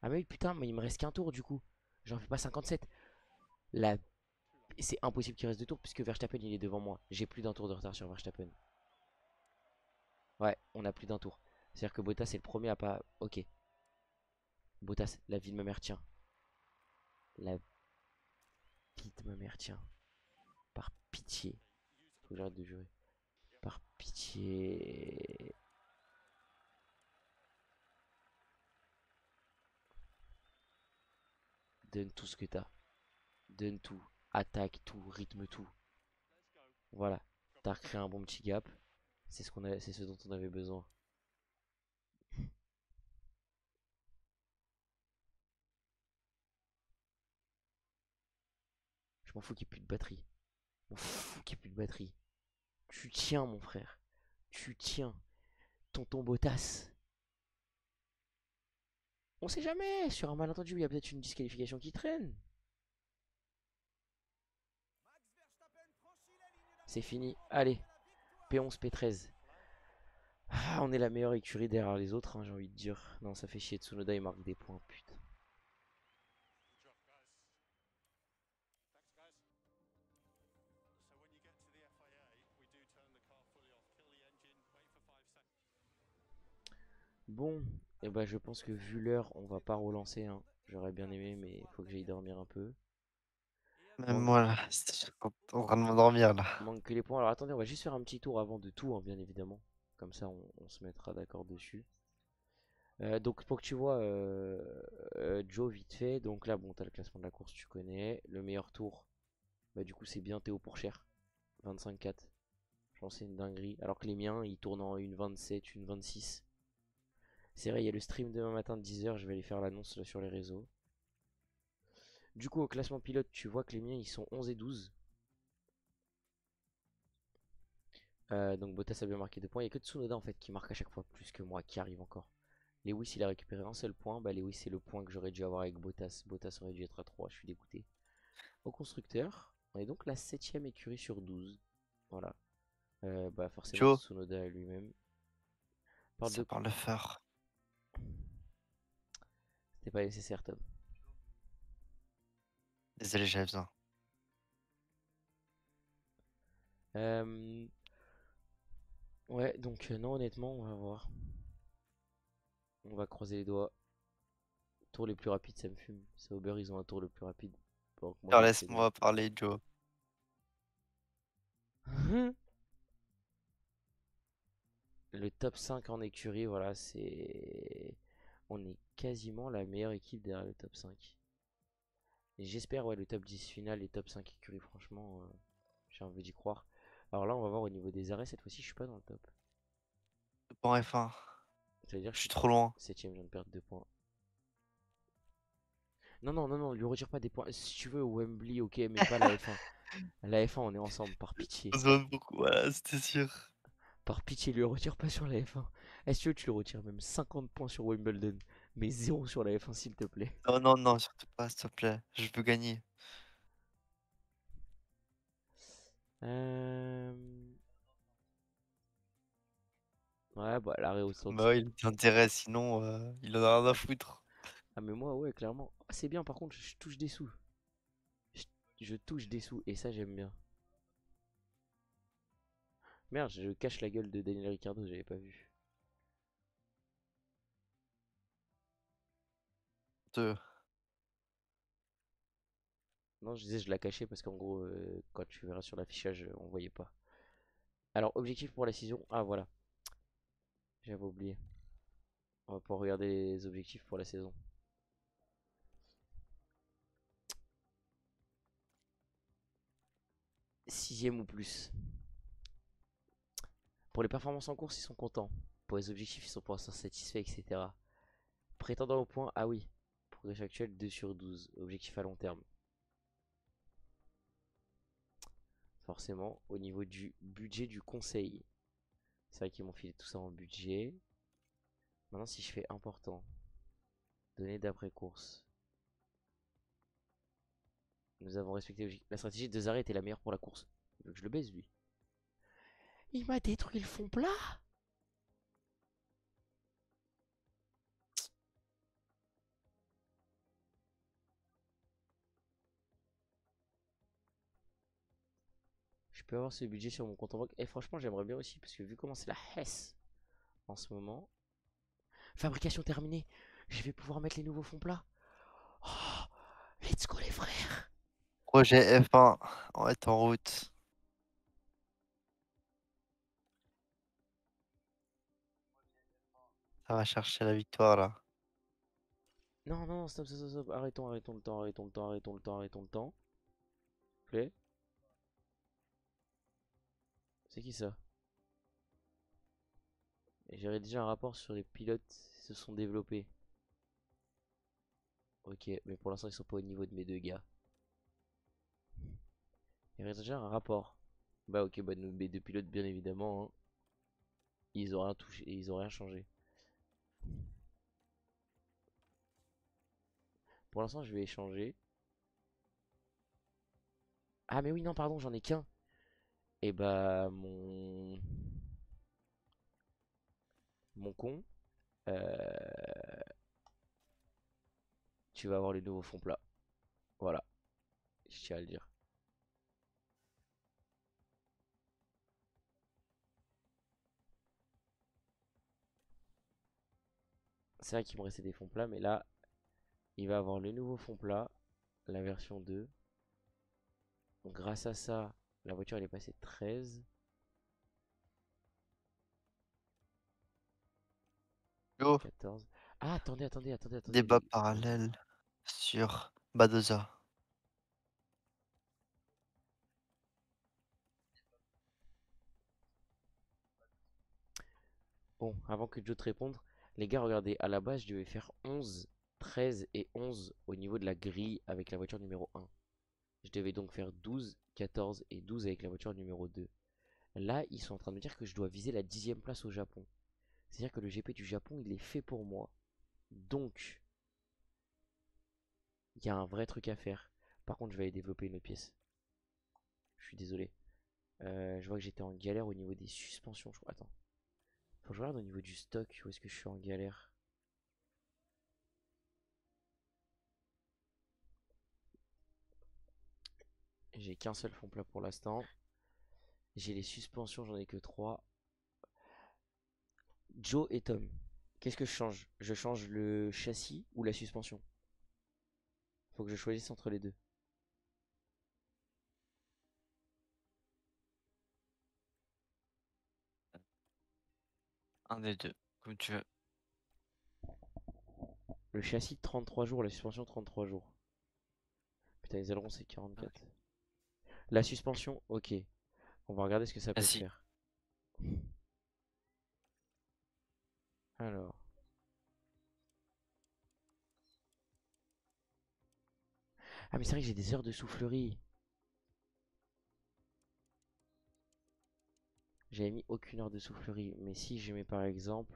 Speaker 1: Ah mais oui, putain, mais il me reste qu'un tour du coup. J'en fais pas 57. La... C'est impossible qu'il reste deux tours puisque Verstappen il est devant moi. J'ai plus d'un tour de retard sur Verstappen. Ouais, on a plus d'un tour. C'est-à-dire que Bottas est le premier à pas... Ok. Bottas, la vie de ma mère tient. La vie de ma mère tient. Par pitié. Faut que j'arrête de jurer. Par pitié. Donne tout ce que t'as. Donne tout. Attaque tout. Rythme tout. Voilà. T'as recréé un bon petit gap. C'est ce dont on avait besoin. Je m'en fous qu'il n'y ait plus de batterie. Je m'en fous qu'il n'y ait plus de batterie. Tu tiens, mon frère. Tu tiens. Tonton Bottas. On sait jamais. Sur un malentendu, il y a peut-être une disqualification qui traîne. C'est fini. Allez. P11, P13. Ah, on est la meilleure écurie derrière les autres, hein, j'ai envie de dire. Non, ça fait chier. Tsunoda, il marque des points. Putain. Bon, et bah, je pense que vu l'heure, on va pas relancer. Hein. J'aurais bien aimé, mais il faut que j'aille dormir un peu.
Speaker 2: Même
Speaker 1: Man-
Speaker 2: moi là, je suis en train de m'endormir là.
Speaker 1: Manque que les points. Alors attendez, on va juste faire un petit tour avant de tout, hein, bien évidemment. Comme ça, on se mettra d'accord dessus. Donc pour que tu vois, Joe, vite fait. Donc là, bon, t'as le classement de la course, tu connais. Le meilleur tour, bah du coup, c'est bien Théo Pourchère. 25-4. Je pense que c'est une dinguerie. Alors que les miens, ils tournent en une 27, une 26. C'est vrai, il y a le stream demain matin de 10h. Je vais aller faire l'annonce là sur les réseaux. Du coup, au classement pilote, tu vois que les miens, ils sont 11 et 12. Donc Bottas a bien marqué 2 points. Il n'y a que Tsunoda en fait qui marque à chaque fois plus que moi, qui arrive encore. Lewis, il a récupéré un seul point. Bah, Lewis, c'est le point que j'aurais dû avoir avec Bottas. Bottas aurait dû être à 3. Je suis dégoûté. Au constructeur, on est donc la 7ème écurie sur 12. Voilà. Bah, forcément,
Speaker 2: Joe,
Speaker 1: Tsunoda lui-même. Parle
Speaker 2: ça
Speaker 1: de.
Speaker 2: parle fort.
Speaker 1: C'était pas nécessaire, Tom.
Speaker 2: Désolé, j'avais besoin.
Speaker 1: Euh, Ouais, donc non, honnêtement, on va voir. On va croiser les doigts. Tour les plus rapides, ça me fume. Sauber, ils ont un tour le plus rapide. Donc moi,
Speaker 2: Alors
Speaker 1: je vais essayer d'en
Speaker 2: laisse-moi
Speaker 1: avoir.
Speaker 2: parler, Joe.
Speaker 1: Le top 5 en écurie, voilà, c'est. On est quasiment la meilleure équipe derrière le top 5. Et j'espère, ouais, le top 10 final et top 5 écurie, franchement, j'ai envie d'y croire. Alors là, on va voir au niveau des arrêts, cette fois-ci, je suis pas dans le top.
Speaker 2: Bon F1,
Speaker 1: Ça veut dire que
Speaker 2: je
Speaker 1: je
Speaker 2: suis
Speaker 1: suis
Speaker 2: trop loin.
Speaker 1: 7ème, je viens de perdre 2 points. Non, non, non, non, lui retire pas des points. Si tu veux, Wembley, ok, mais pas la F1. La F1, on est ensemble, par pitié.
Speaker 2: On se demande pourquoi, voilà, c'était sûr.
Speaker 1: Par pitié, lui retire pas sur la F1. Est-ce que tu le retires même 50 points sur Wimbledon, mais 0 sur la F1, s'il te plaît.
Speaker 2: Non, non, non, surtout pas, s'il te plaît. Je veux gagner.
Speaker 1: Euh... Ouais, bah l'arrêt au stand.
Speaker 2: Bah ouais, il t'intéresse, sinon il en a rien à foutre.
Speaker 1: Ah, mais moi, ouais, clairement. Ah, c'est bien, par contre, je touche des sous. Je, je touche des sous, et ça, j'aime bien. Merde, je cache la gueule de Daniel Ricciardo, j'avais pas vu.
Speaker 2: Deux.
Speaker 1: Non, je disais, je la cachais parce qu'en gros, quand tu verras sur l'affichage, on voyait pas. Alors, objectif pour la saison. Ah, voilà, j'avais oublié. On va pouvoir regarder les objectifs pour la saison. 6ème ou plus. Pour les performances en course, ils sont contents. Pour les objectifs, ils sont pour l'instant satisfaits, etc. Prétendant au point, ah oui. Progression actuelle 2 sur 12. Objectif à long terme. Forcément, au niveau du budget du conseil. C'est vrai qu'ils m'ont filé tout ça en budget. Maintenant, si je fais important, données d'après course. Nous avons respecté la stratégie de Zaré était la meilleure pour la course. Il veut que je le baise, lui. Il m'a détruit le fond plat. Je peux avoir ce budget sur mon compte en banque. Et franchement, j'aimerais bien aussi, parce que vu comment c'est la Hesse en ce moment. Fabrication terminée. Je vais pouvoir mettre les nouveaux fonds plats. Oh, let's go les frères.
Speaker 2: Projet F1, on est en route. Ça va chercher la victoire là.
Speaker 1: Non, non, stop, stop, stop, stop. Arrêtons, arrêtons le temps, arrêtons le temps, arrêtons le temps, arrêtons le temps. Plaît. C'est qui ça? J'aurais déjà un rapport sur les pilotes qui se sont développés. Ok, mais pour l'instant ils sont pas au niveau de mes deux gars. Il y aurait déjà un rapport. Bah ok, bah mes deux pilotes bien évidemment, hein. Ils ont rien touché, ils ont rien changé. Pour l'instant je vais échanger. Ah mais oui non pardon j'en ai qu'un. Et bah mon con. euh, Tu vas avoir les nouveaux fonds plats. Voilà, je tiens à le dire. C'est vrai qu'il me restait des fonds plats, mais là, il va avoir le nouveau fond plat, la version 2. Donc grâce à ça, la voiture elle est passée de 13,
Speaker 2: Yo,
Speaker 1: 14. Ah, attendez.
Speaker 2: débat parallèle sur Badoza.
Speaker 1: Bon, avant que Joe te réponde, les gars, regardez, à la base, je devais faire 11, 13 et 11 au niveau de la grille avec la voiture numéro 1. Je devais donc faire 12, 14 et 12 avec la voiture numéro 2. Là, ils sont en train de me dire que je dois viser la 10e place au Japon. C'est-à-dire que le GP du Japon, il est fait pour moi. Donc, il y a un vrai truc à faire. Par contre, je vais aller développer une autre pièce. Je suis désolé. Je vois que j'étais en galère au niveau des suspensions. Attends. Faut que je regarde au niveau du stock. Où est-ce que je suis en galère? J'ai qu'un seul fond plat pour l'instant. J'ai les suspensions, j'en ai que 3. Joe et Tom. Qu'est-ce que je change? Je change le châssis ou la suspension? Faut que je choisisse entre les deux.
Speaker 2: Un des deux, comme tu veux.
Speaker 1: Le châssis 33 jours, la suspension 33 jours. Putain, les ailerons c'est
Speaker 2: Ouais.
Speaker 1: 44. La suspension, ok. On va regarder ce que ça
Speaker 2: Ah
Speaker 1: peut
Speaker 2: si,
Speaker 1: faire. Alors. Ah mais c'est vrai que j'ai des heures de soufflerie. J'avais mis aucune heure de soufflerie. Mais si je mets par exemple.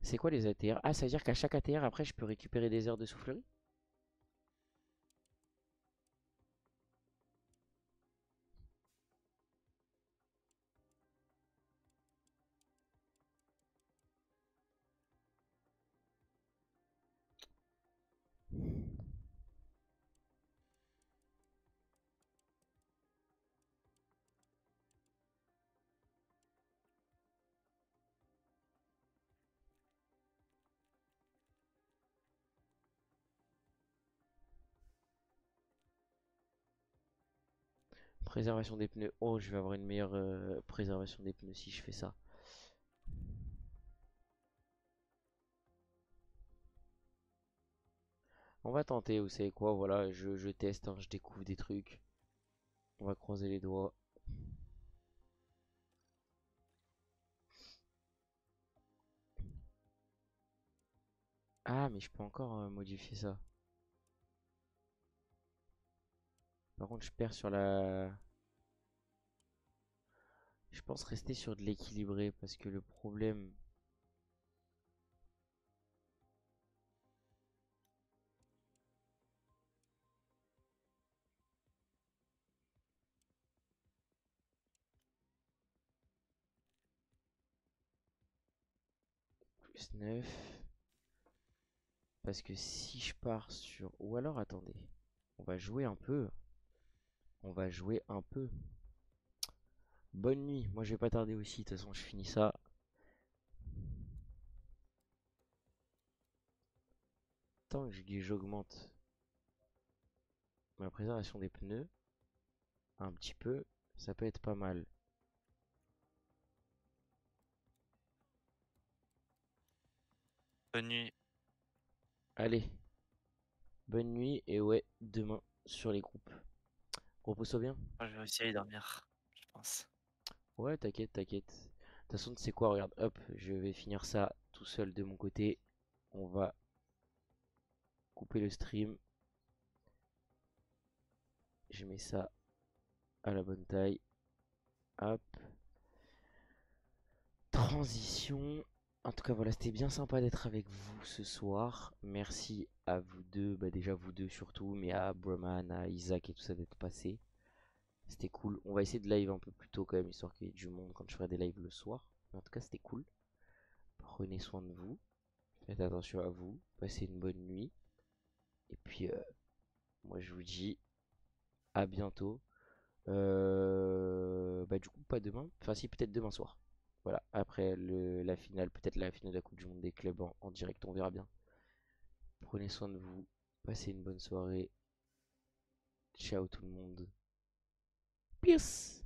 Speaker 1: C'est quoi les ATR? Ah, ça veut dire qu'à chaque ATR, après, je peux récupérer des heures de soufflerie? Préservation des pneus. Oh, je vais avoir une meilleure préservation des pneus si je fais ça. On va tenter, vous savez quoi, voilà, je teste, hein, je découvre des trucs. On va croiser les doigts. Ah, mais je peux encore modifier ça. Par contre, je perds sur la... Je pense rester sur de l'équilibré parce que le problème... Plus 9. Parce que si je pars sur... Ou alors, attendez. On va jouer un peu. On va jouer un peu. Bonne nuit. Moi, je vais pas tarder aussi. De toute façon, je finis ça. Tant que j'augmente ma préservation des pneus un petit peu, ça peut être pas mal.
Speaker 2: bonne nuit.
Speaker 1: Allez, bonne nuit et ouais, demain sur les groupes. Repose-toi bien.
Speaker 2: Moi, je vais aussi aller dormir, je pense.
Speaker 1: Ouais, t'inquiète. De toute façon, tu sais quoi, regarde, hop, je vais finir ça tout seul de mon côté. On va couper le stream. Je mets ça à la bonne taille. Hop. Transition. En tout cas, voilà, c'était bien sympa d'être avec vous ce soir. Merci à vous deux, bah déjà vous deux surtout, mais à Broman, à Isaac et tout ça d'être passé. C'était cool. On va essayer de live un peu plus tôt quand même, histoire qu'il y ait du monde quand je ferai des lives le soir. Mais en tout cas, c'était cool. Prenez soin de vous. Faites attention à vous. Passez une bonne nuit. Et puis, moi, je vous dis à bientôt. Bah, du coup, pas demain. Enfin, si, peut-être demain soir. Voilà, après la finale, peut-être la finale de la Coupe du Monde des clubs en direct, on verra bien. Prenez soin de vous, passez une bonne soirée. Ciao tout le monde. Peace.